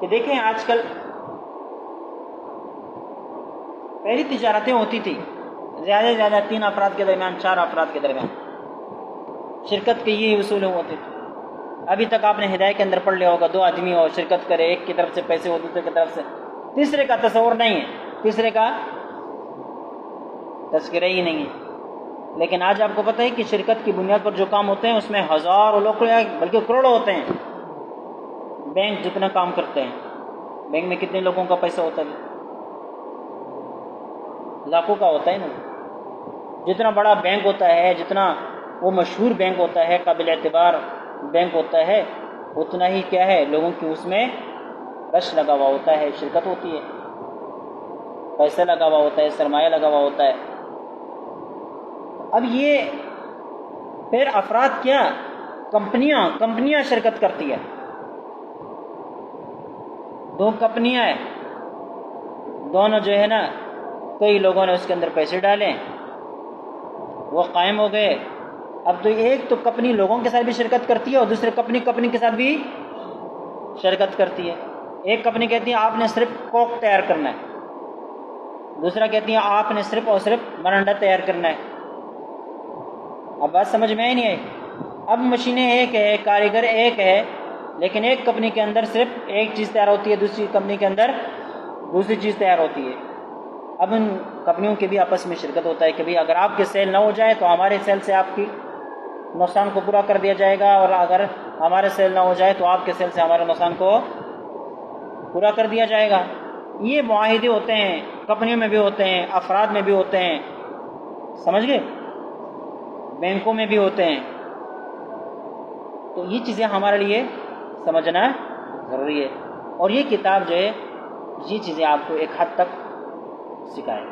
A: کہ دیکھیں آج کل پہلی تجارتیں ہوتی تھی زیادہ سے زیادہ 3 افراد کے درمیان, 4 افراد کے درمیان شرکت کے یہ اصول ہوتے تھے. ابھی تک آپ نے ہدایت کے اندر پڑھ لیا ہوگا, 2 آدمی ہو شرکت کرے, ایک کی طرف سے پیسے ہو دوسرے کی طرف سے, تیسرے کا تصور نہیں ہے, تیسرے کا تذکرہ ہی نہیں ہے. لیکن آج آپ کو پتہ ہے کہ شرکت کی بنیاد پر جو کام ہوتے ہیں اس میں ہزاروں لوگ بلکہ کروڑوں ہوتے ہیں. بینک جتنا کام کرتے ہیں, بینک میں کتنے لوگوں کا پیسہ ہوتا ہے؟ لاکھوں کا ہوتا ہے نا. جتنا بڑا بینک ہوتا ہے, جتنا وہ مشہور بینک ہوتا ہے, قابل اعتبار بینک ہوتا ہے, اتنا ہی کیا ہے لوگوں کی اس میں رش لگا ہوا ہوتا ہے, شرکت ہوتی ہے, پیسہ لگا ہوا ہوتا ہے, سرمایہ لگا ہوا ہوتا ہے. اب یہ پھر افراد کیا, کمپنیاں شرکت کرتی ہے. 2 کمپنیاں ہیں, دونوں جو ہے نا کئی لوگوں نے اس کے اندر پیسے ڈالے, وہ قائم ہو گئے. اب تو ایک تو کمپنی لوگوں کے ساتھ بھی شرکت کرتی ہے اور دوسرے کمپنی کے ساتھ بھی شرکت کرتی ہے. ایک کمپنی کہتی ہے آپ نے صرف کوک تیار کرنا ہے, دوسرا کہتی ہے آپ نے صرف اور صرف مرنڈا تیار کرنا ہے. اب بات سمجھ میں ہی نہیں آئی. اب مشینیں ایک ہے, کاریگر ایک ہے, لیکن ایک کمپنی کے اندر صرف ایک چیز تیار ہوتی ہے, دوسری کمپنی کے اندر دوسری چیز تیار ہوتی ہے. اب ان کمپنیوں کے بھی آپس میں شرکت ہوتا ہے کہ بھئی اگر آپ کے سیل نہ ہو جائے تو ہمارے سیل سے آپ کی نقصان کو پورا کر دیا جائے گا, اور اگر ہمارے سیل نہ ہو جائے تو آپ کے سیل سے ہمارے نقصان کو پورا کر دیا جائے گا. یہ معاہدے ہوتے ہیں, کمپنیوں میں بھی ہوتے ہیں, افراد میں بھی ہوتے ہیں, سمجھ گئے, بینکوں میں بھی ہوتے ہیں. تو یہ چیزیں ہمارے لیے سمجھنا ضروری ہے, اور یہ کتاب جو ہے یہ چیزیں آپ کو ایک حد تک سکھائے.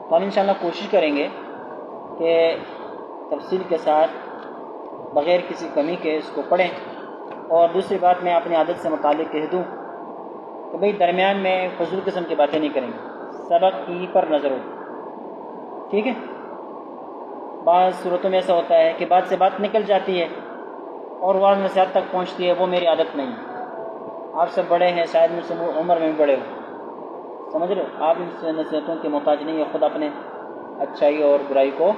A: تو ہم انشاءاللہ کوشش کریں گے کہ تفصیل کے ساتھ بغیر کسی کمی کے اس کو پڑھیں اور دوسری بات میں اپنی عادت سے متعلق کہہ دوں کہ بھئی درمیان میں فضول قسم کی باتیں نہیں کریں گے، سبق کی پر نظر ہو، ٹھیک ہے؟ بعض صورتوں میں ایسا ہوتا ہے کہ بات سے بات نکل جاتی ہے اور واضح نصیحت تک پہنچتی ہے، وہ میری عادت نہیں ہے۔ آپ سب بڑے ہیں، شاید مجھ سے عمر میں بھی بڑے ہو، سمجھ رہے ہو؟ آپ ان سے نصیحتوں کے محتاج نہیں ہیں، خود اپنے اچھائی اور برائی کو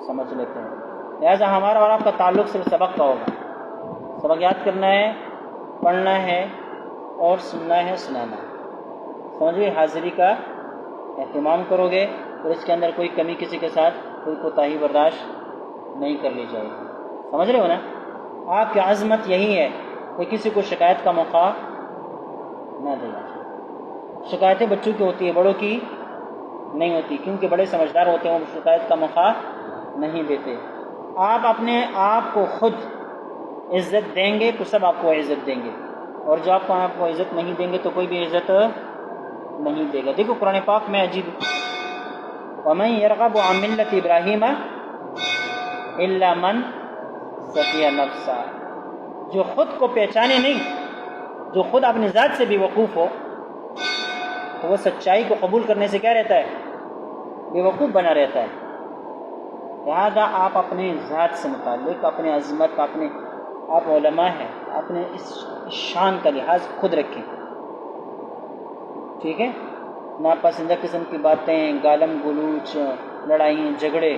A: سمجھ لیتے ہیں۔ لہٰذا ہمارا اور آپ کا تعلق صرف سبق کا ہوگا، سبق یاد کرنا ہے، پڑھنا ہے اور سننا ہے، سنانا ہے، سمجھے؟ حاضری کا اہتمام کرو گے اور اس کے اندر کوئی کمی کسی کے ساتھ کوئی کوتاہی برداشت نہیں کر لی جائے گی، سمجھ رہے ہو نا؟ آپ کی عظمت یہی ہے کہ کسی کو شکایت کا موقع نہ دینا۔ شکایتیں بچوں کی ہوتی ہے، بڑوں کی نہیں ہوتی، کیونکہ بڑے سمجھدار ہوتے ہیں، وہ شکایت کا موقع نہیں دیتے۔ آپ اپنے آپ کو خود عزت دیں گے تو سب آپ کو عزت دیں گے، اور جو آپ کو عزت نہیں دیں گے تو کوئی بھی عزت نہیں دے گا۔ دیکھو قرآن پاک میں عجیب، وَمَن يَرْغَبُ عَن مِّلَّةِ إِبْرَاهِيمَ إِلَّا مَن سَفِيَ نَفْسَهُ، جو خود کو پہچانے نہیں، جو خود اپنی ذات سے بھی وقوف ہو، تو وہ سچائی کو قبول کرنے سے کیا رہتا ہے؟ بے وقوف بنا رہتا ہے۔ لہذا آپ اپنے ذات سے متعلق، اپنے عظمت، آپ علماء ہیں، اپنے اس شان کا لحاظ خود رکھیں، ٹھیک ہے؟ ناپسندہ قسم کی باتیں، گالم گلوچ، لڑائیں جھگڑے،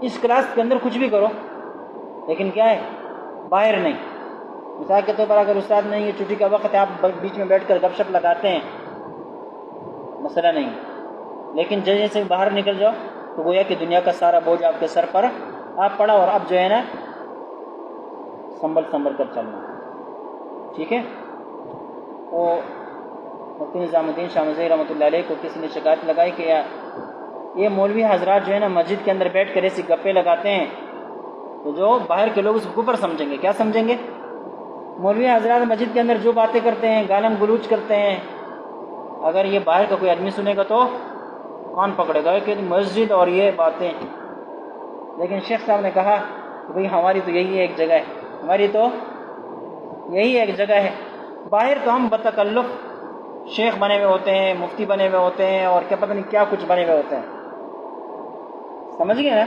A: اس کلاس کے اندر کچھ بھی کرو، لیکن کیا ہے؟ باہر نہیں۔ مثال کے طور پر اگر استاد نہیں ہے، چھٹی کا وقت ہے، آپ بیچ میں بیٹھ کر گپ شپ لگاتے ہیں، مسئلہ نہیں، لیکن جیسے باہر نکل جاؤ تو گویا کہ دنیا کا سارا بوجھ آپ کے سر پر آپ پڑا، اور اب جو ہے نا سنبھل کر چلنا، ٹھیک ہے؟ تو مفتی نظام الدین شاہ مزئی رحمۃ اللہ علیہ کو کسی نے شکایت لگائی کہ یہ مولوی حضرات جو ہے نا مسجد کے اندر بیٹھ کر ایسی گپے لگاتے ہیں، تو جو باہر کے لوگ اس کو کفر سمجھیں گے۔ کیا سمجھیں گے؟ مولوی حضرات مسجد کے اندر جو باتیں کرتے ہیں، گالم گلوچ کرتے ہیں، اگر یہ باہر کا کوئی آدمی سنے گا تو کون پکڑے گا کہ مسجد اور یہ باتیں۔ لیکن شیخ صاحب نے کہا کہ بھئی ہماری تو یہی ایک جگہ ہے، ہماری تو یہی ایک جگہ ہے، باہر تو ہم بتکلف شیخ بنے ہوئے ہوتے ہیں، مفتی بنے ہوئے ہوتے ہیں، اور کیا پتہ نہیں کیا کچھ بنے ہوئے ہوتے ہیں، سمجھ گئے نا؟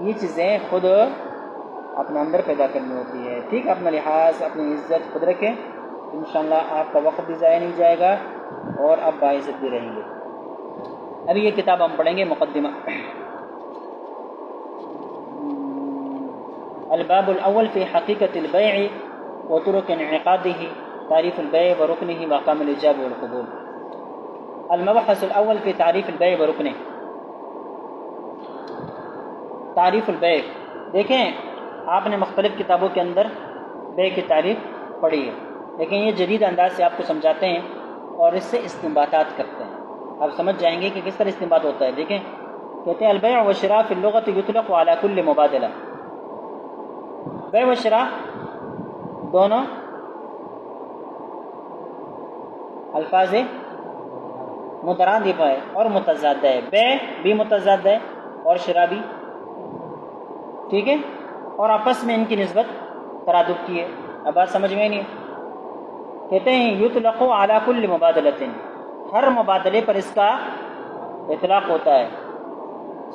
A: یہ چیزیں خود اپنے اندر پیدا کرنی ہوتی ہے، ٹھیک؟ اپنا لحاظ، اپنی عزت خود رکھیں، انشاءاللہ آپ کا وقت بھی ضائع نہیں جائے گا اور آپ باعزت بھی رہیں گے۔ ابھی یہ کتاب ہم پڑھیں گے، مقدمہ۔ الباب الاول فی حقیقت البیع وطرق انعقاده، تعریف البیع ورکنه واحکام الاجاب والقبول۔ المبحث الاول فی تعریف البیع ورکنه۔ تعریف البیع، دیکھیں آپ نے مختلف کتابوں کے اندر بیع کی تعریف پڑھی ہے، لیکن یہ جدید انداز سے آپ کو سمجھاتے ہیں اور اس سے استنباطات کرتے ہیں، آپ سمجھ جائیں گے کہ کس طرح استنباط ہوتا ہے۔ دیکھیں، کہتے ہیں البیع والشراء فی اللغۃ یطلق علی کل مبادلہ۔ بیع و شراء دونوں الفاظ مترادف ہے اور متضاد ہے، بیع بھی متضاد ہے اور شراء بھی، ٹھیک ہے؟ اور آپس میں ان کی نسبت ترادف کی ہے۔ اب بات سمجھ میں نہیں ہے؟ کہتے ہیں یطلق علی کل مبادلۃ، ہر مبادلے پر اس کا اطلاق ہوتا ہے،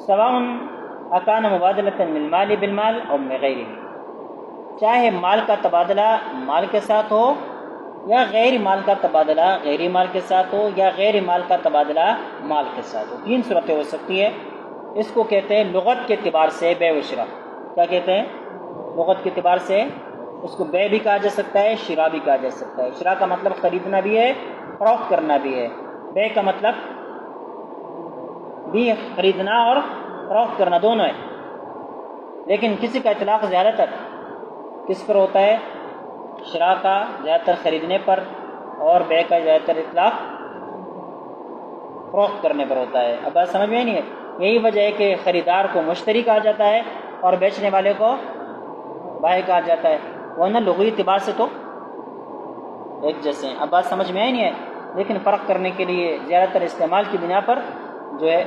A: سواء اکان مبادلۃ للمال بالمال او من غیرہ، چاہے مال کا تبادلہ مال کے ساتھ ہو یا غیر مال کا تبادلہ غیر مال کے ساتھ ہو یا غیر مال کا تبادلہ مال کے ساتھ ہو، تین صورتیں ہو سکتی ہے۔ اس کو کہتے ہیں لغت کے اعتبار سے بیع و شراء۔ کیا کہتے ہیں؟ لغت کے اعتبار سے اس کو بیع بھی کہا جا سکتا ہے، شراء بھی کہا جا سکتا ہے۔ شراء کا مطلب خریدنا بھی ہے، فروخت کرنا بھی ہے، بیع کا مطلب بھی خریدنا اور فروخت کرنا دونوں ہے۔ لیکن کسی کا اطلاق زیادہ تر کس پر ہوتا ہے؟ شراء کا زیادہ تر خریدنے پر، اور بیع کا زیادہ تر اطلاق فروخت کرنے پر ہوتا ہے۔ اب بات سمجھ میں نہیں ہے؟ یہی وجہ ہے کہ خریدار کو مشتری کہا جاتا ہے اور بیچنے والے کو بائع کہا جاتا ہے، ورنہ لغوی اعتبار سے تو ایک جیسے ہیں۔ اب بات سمجھ میں نہیں ہے؟ لیکن فرق کرنے کے لیے زیادہ تر استعمال کی بنا پر جو ہے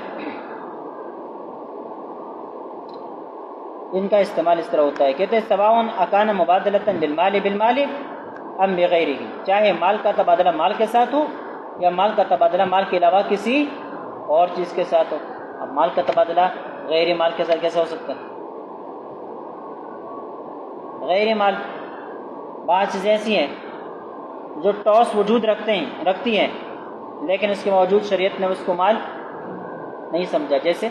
A: ان کا استعمال اس طرح ہوتا ہے. کہتے ہیں سواء اکان مبادلۃ بالمال بالمال ام بغیرہ، چاہے مال کا تبادلہ مال کے ساتھ ہو یا مال کا تبادلہ مال کے علاوہ کسی اور چیز کے ساتھ ہو. اب مال کا تبادلہ غیر مال کے ساتھ کیسے ہو سکتا ہے؟ غیر مال بعض چیزیں ایسی ہیں جو ٹوس وجود رکھتی ہیں لیکن اس کے باوجود شریعت نے اس کو مال نہیں سمجھا. جیسے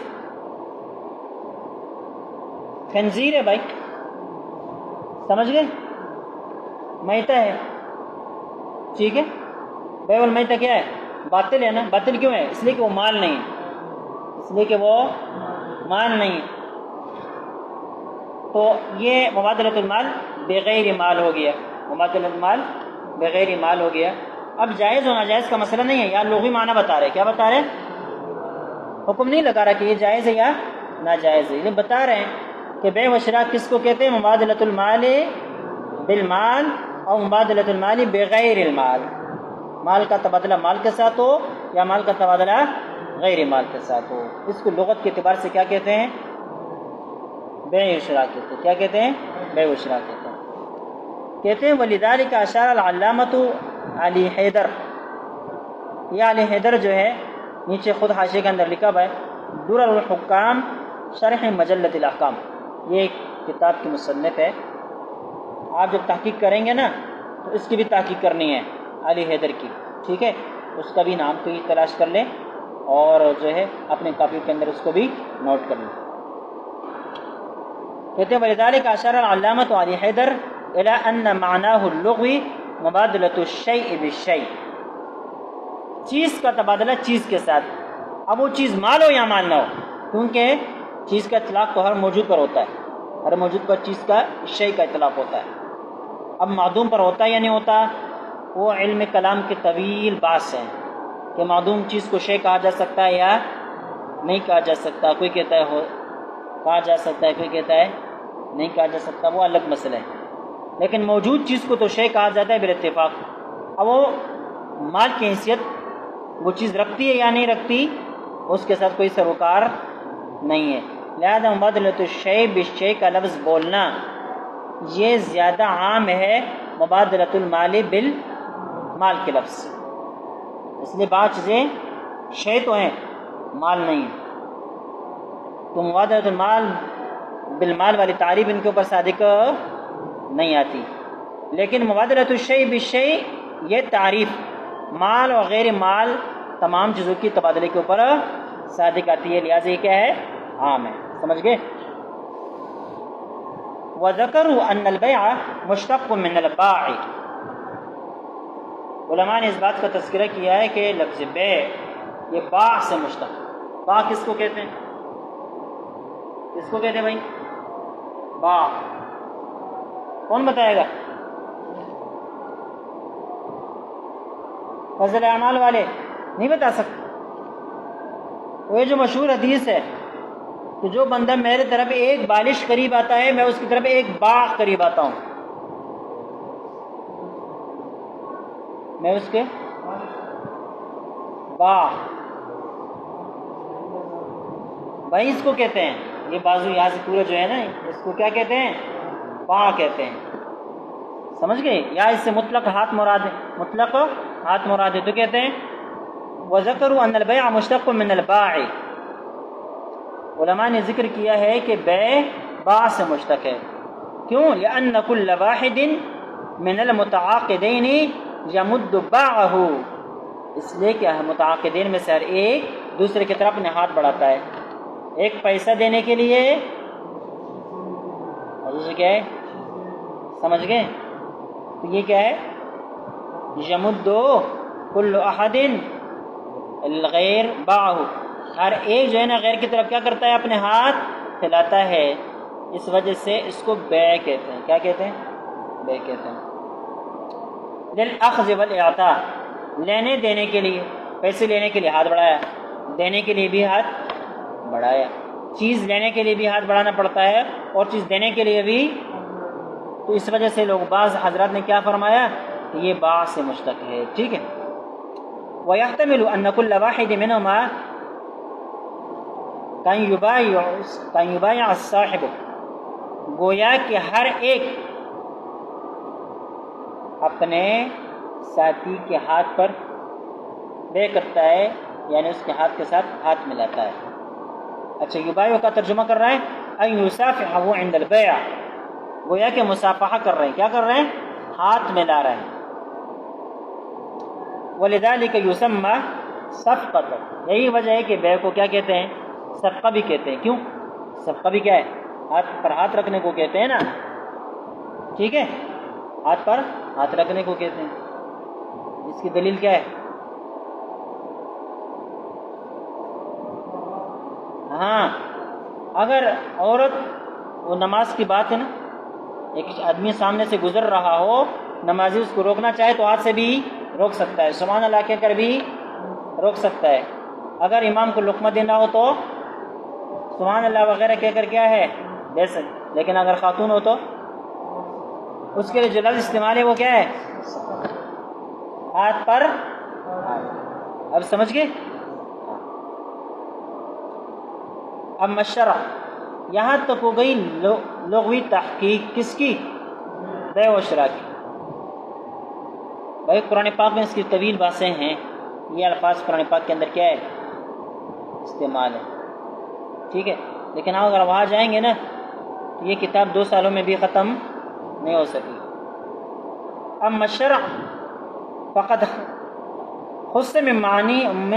A: خنزیر ہے بھائی، سمجھ گئے، میتہ ہے، ٹھیک ہے. بیع المیتہ کیا ہے؟ باطل ہے نا. باطل کیوں ہے؟ اس لیے کہ وہ مال نہیں ہے، اس لیے کہ وہ مال نہیں ہے. تو یہ مبادلۃ المال بغیر مال ہو گیا، مبادلۃ المال بغیر مال ہو گیا. اب جائز و ناجائز کا مسئلہ نہیں ہے، یا لغوی معنی بتا رہے. کیا بتا رہے؟ حکم نہیں لگا رہا کہ یہ جائز ہے یا ناجائز ہے. یہ بتا رہے ہیں کہ بیع و شراء کس کو کہتے ہیں؟ مبادلۃ المال بالمال اور مبادلۃ المال بغیر المال. مال کا تبادلہ مال کے ساتھ ہو یا مال کا تبادلہ غیر مال کے ساتھ ہو. اس کو لغت کے اعتبار سے کیا کہتے ہیں؟ بیع و شراء کہتے ہیں. کیا کہتے ہیں؟ بیع و شراء کہتے ہیں. کہتے ہیں وَلِذَلِكَ أَشَارَ الْعَلَّامَةُ علی حیدر. یہ علی حیدر جو ہے نیچے خود حاشیے کے اندر لکھا ہوا ہے درر الحکام شرح مجلۃ الاحکام. یہ ایک کتاب کی مصنف ہے. آپ جب تحقیق کریں گے نا تو اس کی بھی تحقیق کرنی ہے علی حیدر کی، ٹھیک ہے. اس کا بھی نام تو تلاش کر لیں اور جو ہے اپنے کاپی کے اندر اس کو بھی نوٹ کر لیں. کہتے ہیں وَلِذَلِكَ أَشَارَ الْعَلَّامَةُ علی حیدر إِلَىٰ أَنَّ مَعْنَاهُ اللُّغْوِي مُبَادَلَةُ الشَّيْءِ بِالشَّيْءِ. چیز کا تبادلہ چیز کے ساتھ. اب وہ چیز مال ہو یا مال نہ ہو، کیونکہ چیز کا اطلاق تو ہر موجود پر ہوتا ہے، ہر موجود پر چیز کا شے کا اطلاق ہوتا ہے. اب معدوم پر ہوتا ہے یا نہیں ہوتا، وہ علم کلام کے طویل بحث ہے کہ معدوم چیز کو شے کہا جا سکتا ہے یا نہیں کہا جا سکتا. کوئی کہتا ہے کہا جا سکتا ہے، کوئی کہتا ہے نہیں کہا جا سکتا، وہ الگ مسئلہ ہے. لیکن موجود چیز کو تو شے کہا جاتا ہے بالاتفاق. اب وہ مال کی حیثیت وہ چیز رکھتی ہے یا نہیں رکھتی، اس کے ساتھ کوئی سروکار نہیں ہے. لہذا مبادلۃ الشیء بالشیء کا لفظ بولنا یہ زیادہ عام ہے مبادلۃ المال بالمال کے لفظ سے. اس لیے بعض چیزیں شے تو ہیں، مال نہیں. تو مبادلۃ المال بالمال والی تعریف ان کے اوپر صادق نہیں آتی. لیکن مبادلۃ الشیء بالشیء یہ تعریف مال اور غیر مال تمام چیزوں کی تبادلے کے اوپر صادق آتی ہے. لہٰذا یہ کیا ہے؟ عام ہے. سمجھ گئے؟ وَذَكَرُوا أَنَّ الْبَيْعَ مُشْتَقٌ مِّنَ الْبَاعِ. علماء نے اس بات کا تذکرہ کیا ہے کہ لفظ بیع یہ باع سے مشتق. باع کس کو کہتے ہیں؟ کس کو کہتے ہیں بھائی؟ باع. کون بتائے گا؟ فضل اعمال والے نہیں بتا سکتے. وہ یہ جو مشہور حدیث ہے کہ جو بندہ میرے طرف ایک بالش قریب آتا ہے میں اس کی طرف ایک باع قریب آتا ہوں. میں اس کے باع بھائی اس کو کہتے ہیں. یہ بازو یہاں سے پورا جو ہے نا اس کو کیا کہتے ہیں؟ باع کہتے ہیں. سمجھ گئے؟ یا اس سے مطلق ہاتھ مراد ہے، مطلق ہاتھ مراد ہے تو کہتے ہیں وَذَكَرُوا أَنَّ الْبَيْعَ مُشْتَقٌ مِّنَ الْبَاعِ. علماء نے ذکر کیا ہے کہ بیع باع سے مشتق ہے. کیوں؟ لِأَنَّ كُلَّ وَاحِدٍ مِّنَ الْمُتَعَاقِدَيْنِ يَمُدُّ بَاعَهُ. اس لیے کہ متعاقدین میں سے ہر ایک دوسرے کی طرف اپنے ہاتھ بڑھاتا ہے. ایک پیسہ دینے کے لیے اور دوسرے کیا ہے؟ سمجھ گئے؟ تو یہ کیا ہے؟ یمدو کل احد الغیر باعہ. ہر ایک جو ہے نا غیر کی طرف کیا کرتا ہے؟ اپنے ہاتھ پھیلاتا ہے. اس وجہ سے اس کو بیع کہتے ہیں. کیا کہتے ہیں؟ بیع کہتے ہیں. للأخذ والإعطاء، لینے دینے کے لیے، پیسے لینے کے لیے ہاتھ بڑھایا، دینے کے لیے بھی ہاتھ بڑھایا. چیز لینے کے لیے بھی ہاتھ بڑھانا پڑتا ہے اور چیز دینے کے لیے بھی. تو اس وجہ سے لوگ بعض حضرات نے کیا فرمایا کہ یہ باع سے مشتق ہے. ٹھیک ہے. وَيَحْتَمِلُ أَنَّ كُلَّ وَاحِدٍ مِّنْهُمَا كَانْ يُبَايِعَ الصَّاحِبُ. گویا کہ ہر ایک اپنے ساتھی کے ہاتھ پر بے کرتا ہے، یعنی اس کے ہاتھ کے ساتھ ہاتھ ملاتا ہے۔ اچھا، یبایع کا ترجمہ کر رہا ہے ان یصافحہ عند البیع، گویا کہ مصافحہ کر رہے ہیں، کیا کر رہے ہیں؟ ہاتھ ملا رہے ہیں۔ ولذلک یسمى صفقۃ، یہی وجہ ہے کہ بیع کو کیا کہتے ہیں؟ صفقہ بھی کہتے ہیں۔ کیوں؟ صفقہ بھی کیا ہے؟ ہاتھ پر ہاتھ رکھنے کو کہتے ہیں نا، ٹھیک ہے، ہاتھ پر ہاتھ رکھنے کو کہتے ہیں۔ اس کی دلیل کیا ہے؟ ہاں، اگر عورت، وہ نماز کی بات ہے نا، ایک آدمی سامنے سے گزر رہا ہو، نمازی اس کو روکنا چاہے تو ہاتھ سے بھی روک سکتا ہے، سبحان اللہ کہہ کر بھی روک سکتا ہے۔ اگر امام کو لقمہ دینا ہو تو سبحان اللہ وغیرہ کہہ کر کیا ہے؟ دے سکتے۔ لیکن اگر خاتون ہو تو اس کے لیے جو لفظ استعمال ہے وہ کیا ہے؟ ہاتھ پر ہاتھ۔ اب سمجھ گئے؟ اب مشرع، یہاں تک ہو گئی لغوی تحقیق کس کی؟ بیع و شراء کی۔ بھائی قرآن پاک میں اس کی طویل باتیں ہیں، یہ الفاظ قرآن پاک کے اندر کیا ہے؟ استعمال ہے، ٹھیک ہے، لیکن آپ اگر وہاں جائیں گے نا تو یہ کتاب 2 سالوں میں بھی ختم نہیں ہو سکی۔ اما الشرع فقد خص من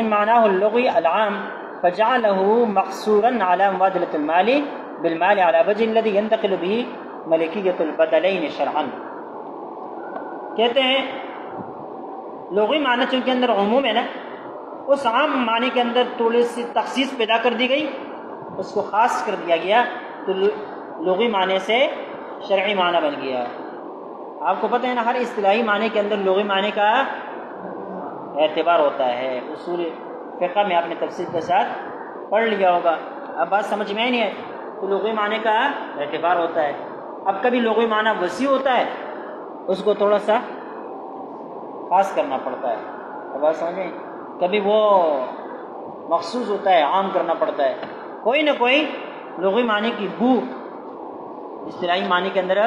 A: معناه اللغوي العام فجعله مقصورا على مبادلة المال بالمال على وجه الذي ينتقل به ملكية البدلين شرعا۔ کہتے ہیں لغوی معنی چونکہ اندر عموم ہے نا، اس عام معنی کے اندر تھوڑی سی تخصیص پیدا کر دی گئی، اس کو خاص کر دیا گیا، تو لغوی معنی سے شرعی معنی بن گیا۔ آپ کو پتہ ہے نا، ہر اصطلاحی معنی کے اندر لغوی معنی کا اعتبار ہوتا ہے۔ اصول فقہ میں آپ نے تفصیل کے ساتھ پڑھ لیا ہوگا، اب بات سمجھ میں نہیں ہے تو لغوی معنی کا اعتبار ہوتا ہے۔ اب کبھی لغوی معنی وسیع ہوتا ہے، اس کو تھوڑا سا خاص کرنا پڑتا ہے، اب بات سمجھیں، کبھی وہ مخصوص ہوتا ہے، عام کرنا پڑتا ہے۔ کوئی نہ کوئی لغوی معنی کی بو اصطلاحی معنی کے اندر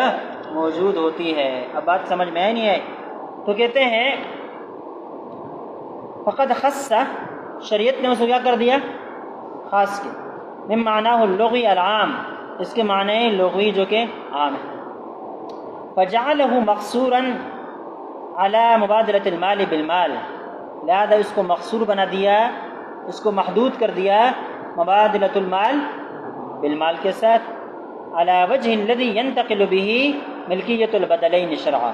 A: موجود ہوتی ہے۔ اب بات سمجھ میں نہیں ہے تو کہتے ہیں فقد خص، شریعت نے اس کو کیا کر دیا؟ خاص کے، من معناه اللغوی العام، اس کے معنی لغوی جو کہ عام ہے۔ فجعله مقصورا على مبادلة المال بالمال، لہذا اس کو مقصور بنا دیا، اس کو محدود کر دیا مبادلۃ المال بالمال کے ساتھ، على وجه الذي ينتقل به ملکیت البدلین شرعا،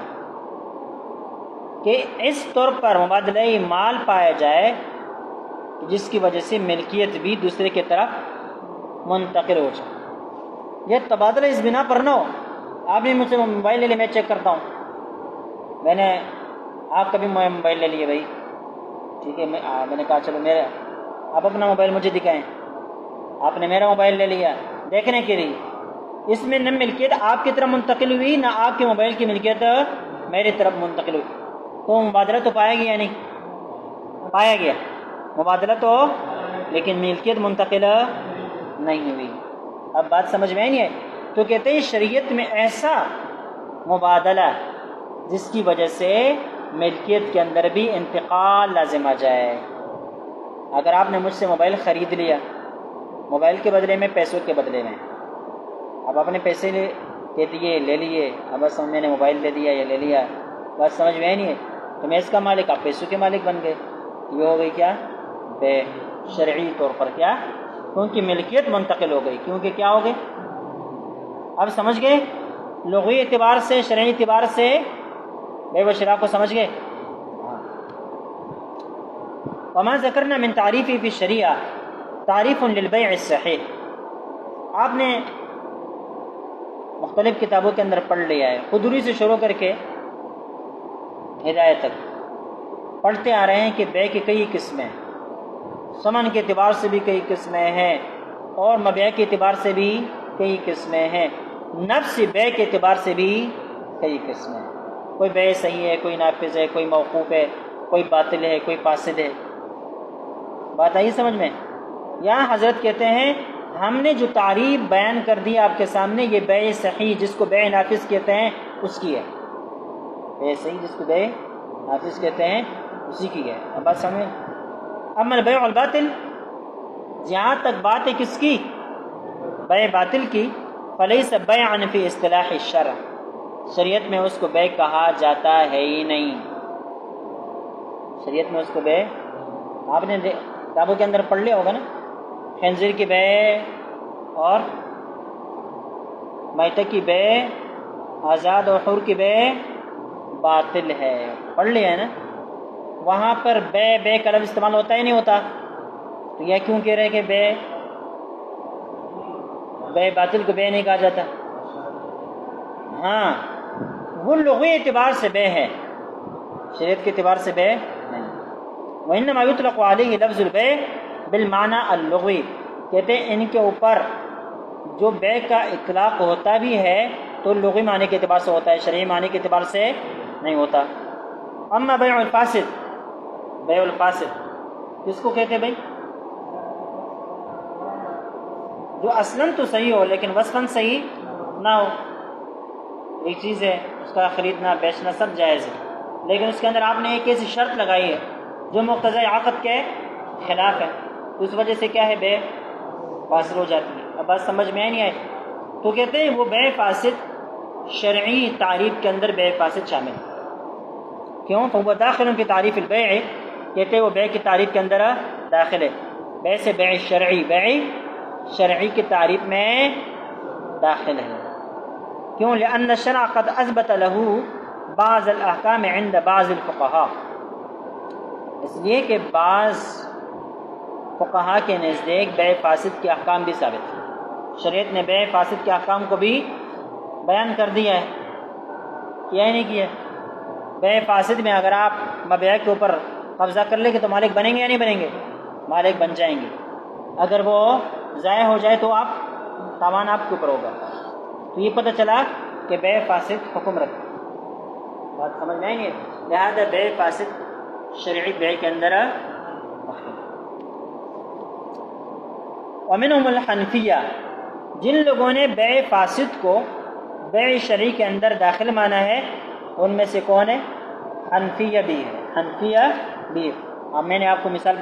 A: کہ اس طور پر مبادلہ مال پایا جائے جس کی وجہ سے ملکیت بھی دوسرے کی طرف منتقل ہو جائے۔ یہ تبادلہ اس بنا پر نہ ہو، آپ نے مجھ سے موبائل لے لیا، میں چیک کرتا ہوں، میں نے آپ کا بھی موبائل لے لیا بھائی، ٹھیک ہے، میں نے کہا چلو میرا، آپ اپنا موبائل مجھے دکھائیں، آپ نے میرا موبائل لے لیا دیکھنے کے لیے، اس میں نہ ملکیت آپ کی طرف منتقل ہوئی، نہ آپ کے موبائل کی ملکیت میری طرف منتقل ہوئی، تو مبادلہ تو پایا گیا نہیں؟ پایا گیا مبادلہ تو، لیکن ملکیت منتقل نہیں ہوئی۔ اب بات سمجھ میں نہیں ہے تو کہتے ہیں شریعت میں ایسا مبادلہ جس کی وجہ سے ملکیت کے اندر بھی انتقال لازم آ جائے۔ اگر آپ نے مجھ سے موبائل خرید لیا، موبائل کے بدلے میں، پیسوں کے بدلے میں، اب آپ نے پیسے دے دیے، لے لیے، اب بس میں نے موبائل دے دیا یا لے لیا، بات سمجھ میں نہیں ہے تو میں اس کا مالک، آپ پیسوں کے مالک بن گئے، یہ ہو گئی کیا؟ بے شرعی طور پر، کیا؟ کیونکہ ملکیت منتقل ہو گئی، کیونکہ کیا ہو گئی؟ اب سمجھ گئے لغوی اعتبار سے، شرعی اعتبار سے بے و شراء کو سمجھ گئے؟ وما ذکرنا من تعریف فی الشریعہ تعریف للبیع الصحیح، آپ نے مختلف کتابوں کے اندر پڑھ لیا ہے، خدوری سے شروع کر کے ہدایت تک پڑھتے آ رہے ہیں کہ بے کی کئی قسمیں، ثمن کے اعتبار سے بھی کئی قسمیں ہیں، اور مبیع کے اعتبار سے بھی کئی قسمیں ہیں، نفس بے کے اعتبار سے بھی کئی قسمیں ہیں، کوئی بے صحیح ہے، کوئی نافذ ہے، کوئی موقوف ہے، کوئی باطل ہے، کوئی فاسد ہے۔ بات آئی سمجھ میں؟ یہاں حضرت کہتے ہیں ہم نے جو تعریف بیان کر دی آپ کے سامنے، یہ بیع صحیح جس کو بیع نافذ کہتے ہیں اس کی ہے، بیع صحیح جس کو بیع نافذ کہتے ہیں اسی کی ہے۔ اب بات سمجھ۔ اما البیع الباطل، جہاں تک بات ہے کس کی؟ بیع باطل کی، فلیس بیعا فی اصطلاح الشرع، شریعت میں اس کو بیع کہا جاتا ہے ہی نہیں، شریعت میں اس کو بیع، آپ نے کتابوں کے اندر پڑھ لیا ہوگا نا، خنزیر کی بیع اور میتہ کی بیع، آزاد اور حر کی بیع باطل ہے، پڑھ لیا ہے نا۔ وہاں پر بیع کا لفظ استعمال ہوتا ہی نہیں ہوتا، تو یہ کیوں کہہ رہے کہ بیع باطل کو بیع نہیں کہا جاتا؟ ہاں وہ لغوی اعتبار سے بیع ہے، شریعت کے اعتبار سے بیع نہیں۔ وَإِنَّمَا يُطْلَقُ عَلَيْهِ لَفْظُ الْبَيْعِ بِالْمَعْنَى اللُّغْوِي، کہتے ہیں ان کے اوپر جو بیع کا اطلاق ہوتا بھی ہے تو لغوی معنی کے اعتبار سے ہوتا ہے، شرعی معنی کے اعتبار سے نہیں ہوتا۔ اما بیع الفاسد، بیع الفاسد کس کو کہتے ہیں بھائی؟ جو اصلاً تو صحیح ہو لیکن وصفاً صحیح نہ ہو، ایک چیز ہے اس کا خریدنا بیچنا سب جائز ہے، لیکن اس کے اندر آپ نے ایک ایسی شرط لگائی ہے جو مقتضی عقد کے خلاف ہے، تو اس وجہ سے کیا ہے بیع فاسد ہو جاتی ہے۔ اب بات سمجھ میں نہیں آئی تو کہتے ہیں وہ بیع فاسد شرعی تعریف کے اندر بیع فاسد شامل ہے، کیوں؟ فهو داخل فی تعریف البیع، کہتے ہیں وہ بیع کی تعریف کے اندر داخل ہے، بیع سے بیع شرعی، بیع شرعی کی تعریف میں داخل ہے، کیوں؟ لأن الشرع قد اثبت له بعض الاحکام عند بعض الفقهاء، اس لیے کہ بعض فقہا کے نزدیک بیع فاسد کے احکام بھی ثابت ہیں، شریعت نے بیع فاسد کے احکام کو بھی بیان کر دیا ہے، کیا ہی نہیں کیا؟ بیع فاسد میں اگر آپ مبیع کے اوپر قبضہ کر لیں گے تو مالک بنیں گے یا نہیں بنیں گے؟ مالک بن جائیں گے، اگر وہ ضائع ہو جائے تو آپ تاوان آپ کے اوپر ہوگا، تو یہ پتہ چلا کہ بیع فاسد حکم رکھتا ہے، بات سمجھ میں آئیں گے؟ لہذا بیع فاسد شرعی بیع کے اندر ومنہم الحنفیہ، جن لوگوں نے بیع فاسد کو بیع شرعی کے اندر داخل مانا ہے ان میں سے کون ہے؟ حنفیہ بھی ہے، حنفیہ بھی۔ اب میں نے آپ کو مثال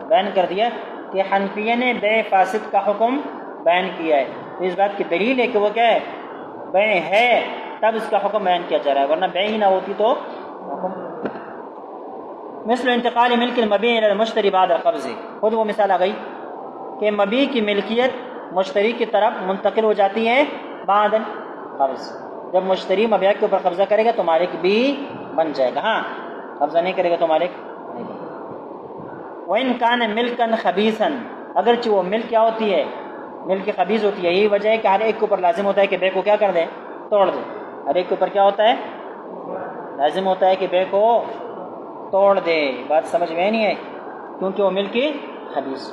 A: بیان کر دیا کہ حنفیہ نے بیع فاسد کا حکم بیان کیا ہے، تو اس بات کی دلیل ہے کہ وہ کیا ہے؟ بیع ہے تب اس کا حکم بیان کیا جا رہا ہے، ورنہ بیع ہی نہ ہوتی تو حکم۔ مثل انتقال ملک المبیع الی المشتری بعد القبض، خود وہ مثال آ گئی کہ مبیع کی ملکیت مشتری کی طرف منتقل ہو جاتی ہے بعد القبض، جب مشتری مبیع کے اوپر قبضہ کرے گا تو مالک بھی بن جائے گا، ہاں قبضہ نہیں کرے گا تو مالک نہیں بنے گا۔ وَإِنْ كَانَ مِلْكًا خَبِيثًا، اگرچہ وہ ملک کیا ہوتی ہے؟ ملک خبیث ہوتی ہے، یہی وجہ ہے کہ ہر ایک کے اوپر لازم ہوتا ہے کہ بیع کو کیا کر دیں؟ توڑ دیں، ہر ایک کے اوپر کیا ہوتا ہے؟ لازم ہوتا ہے کہ بیع کو توڑ دے، بات سمجھ میں نہیں ہے؟ کیونکہ وہ ملک خبیث۔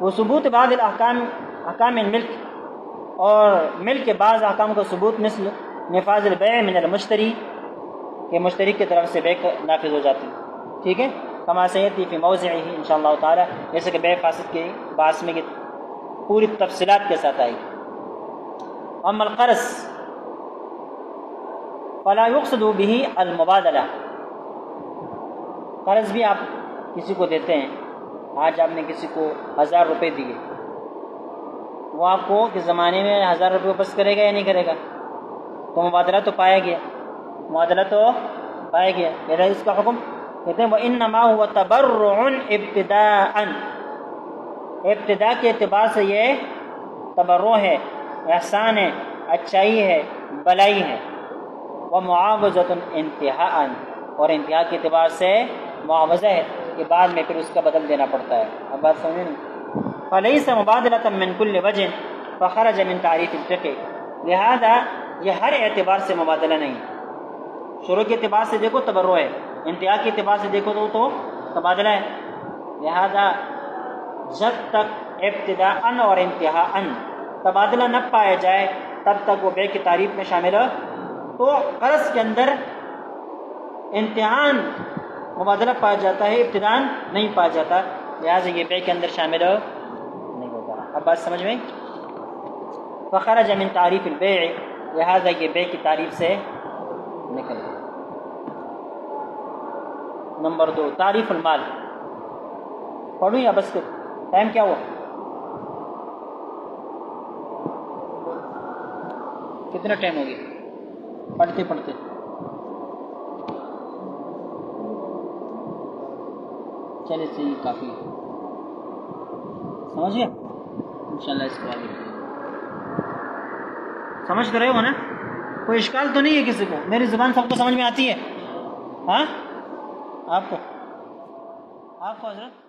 A: وہ ثبوت بعض احکام الملک، اور ملک کے بعض احکام کا ثبوت مثل نفاذ البیع من المشتری، کہ مشتری کی طرف سے بیع نافذ ہو جاتی ہے، ٹھیک ہے؟ کما سیأتی فی موضعہ انشاءاللہ تعالی، جیسے کہ بیع فاسد کے باعث میں پوری تفصیلات کے ساتھ آئی۔ اما القرض فلا یقصد به المبادلہ، قرض بھی آپ کسی کو دیتے ہیں، آج آپ نے کسی کو 1000 روپے دیے، وہ آپ کو کس زمانے میں 1000 روپے واپس کرے گا یا نہیں کرے گا؟ تو مبادلہ تو پایا گیا، مبادلہ تو پایا گیا، یہ ہے اس کا حکم۔ کہتے ہیں وَإِنَّمَا هُوَ تَبَرُّعٌ ابتداءً، ابتدا کے اعتبار سے یہ تبرع ہے، احسان ہے، اچھائی ہے، بلائی ہے، وَمُعَاوَضَةٌ انتہاءً، اور انتہا کے اعتبار سے معاوضہ ہے کہ بعد میں پھر اس کا بدل دینا پڑتا ہے۔ اب بات سمجھیں نا؟ فَلَيْسَ مُبَادِلَةً مِّن كُلِّ وَجْهٍ فَخَرَجَ مِن تَعْرِيفِ الْفِقْهِ، لہذا یہ ہر اعتبار سے مبادلہ نہیں، شروع کے اعتبار سے دیکھو تبرع ہے، انتہا کے اعتبار سے دیکھو تو تبادلہ ہے، لہذا جب تک ابتداءً اور انتہاءً تبادلہ نہ پایا جائے تب تک وہ بیع کی تعریف میں شامل ہے۔ تو قرض کے اندر انتہاءً مبادلہ پایا جاتا ہے، ابتداءً نہیں پایا جاتا، لہٰذا یہ بیع کے اندر شامل نہیں ہوتا۔ اب اب بات سمجھ میں؟ فخرج من تعریف البیع، لہذا یہ بیع کی تعریف سے نکل گیا۔ نمبر 2 تعریف المال، پڑھوں یا بس ٹائم کیا ہوا؟ کتنا ٹائم ہو گیا پڑھتے پڑھتے؟ چلے صحیح، کافی سمجھ گیا انشاءاللہ۔ اس کو آگے سمجھ تو رہے ہو نا؟ کوئی اشکال تو نہیں ہے کسی کو؟ میری زبان سب کو سمجھ میں آتی ہے؟ ہاں آپ کو حضرت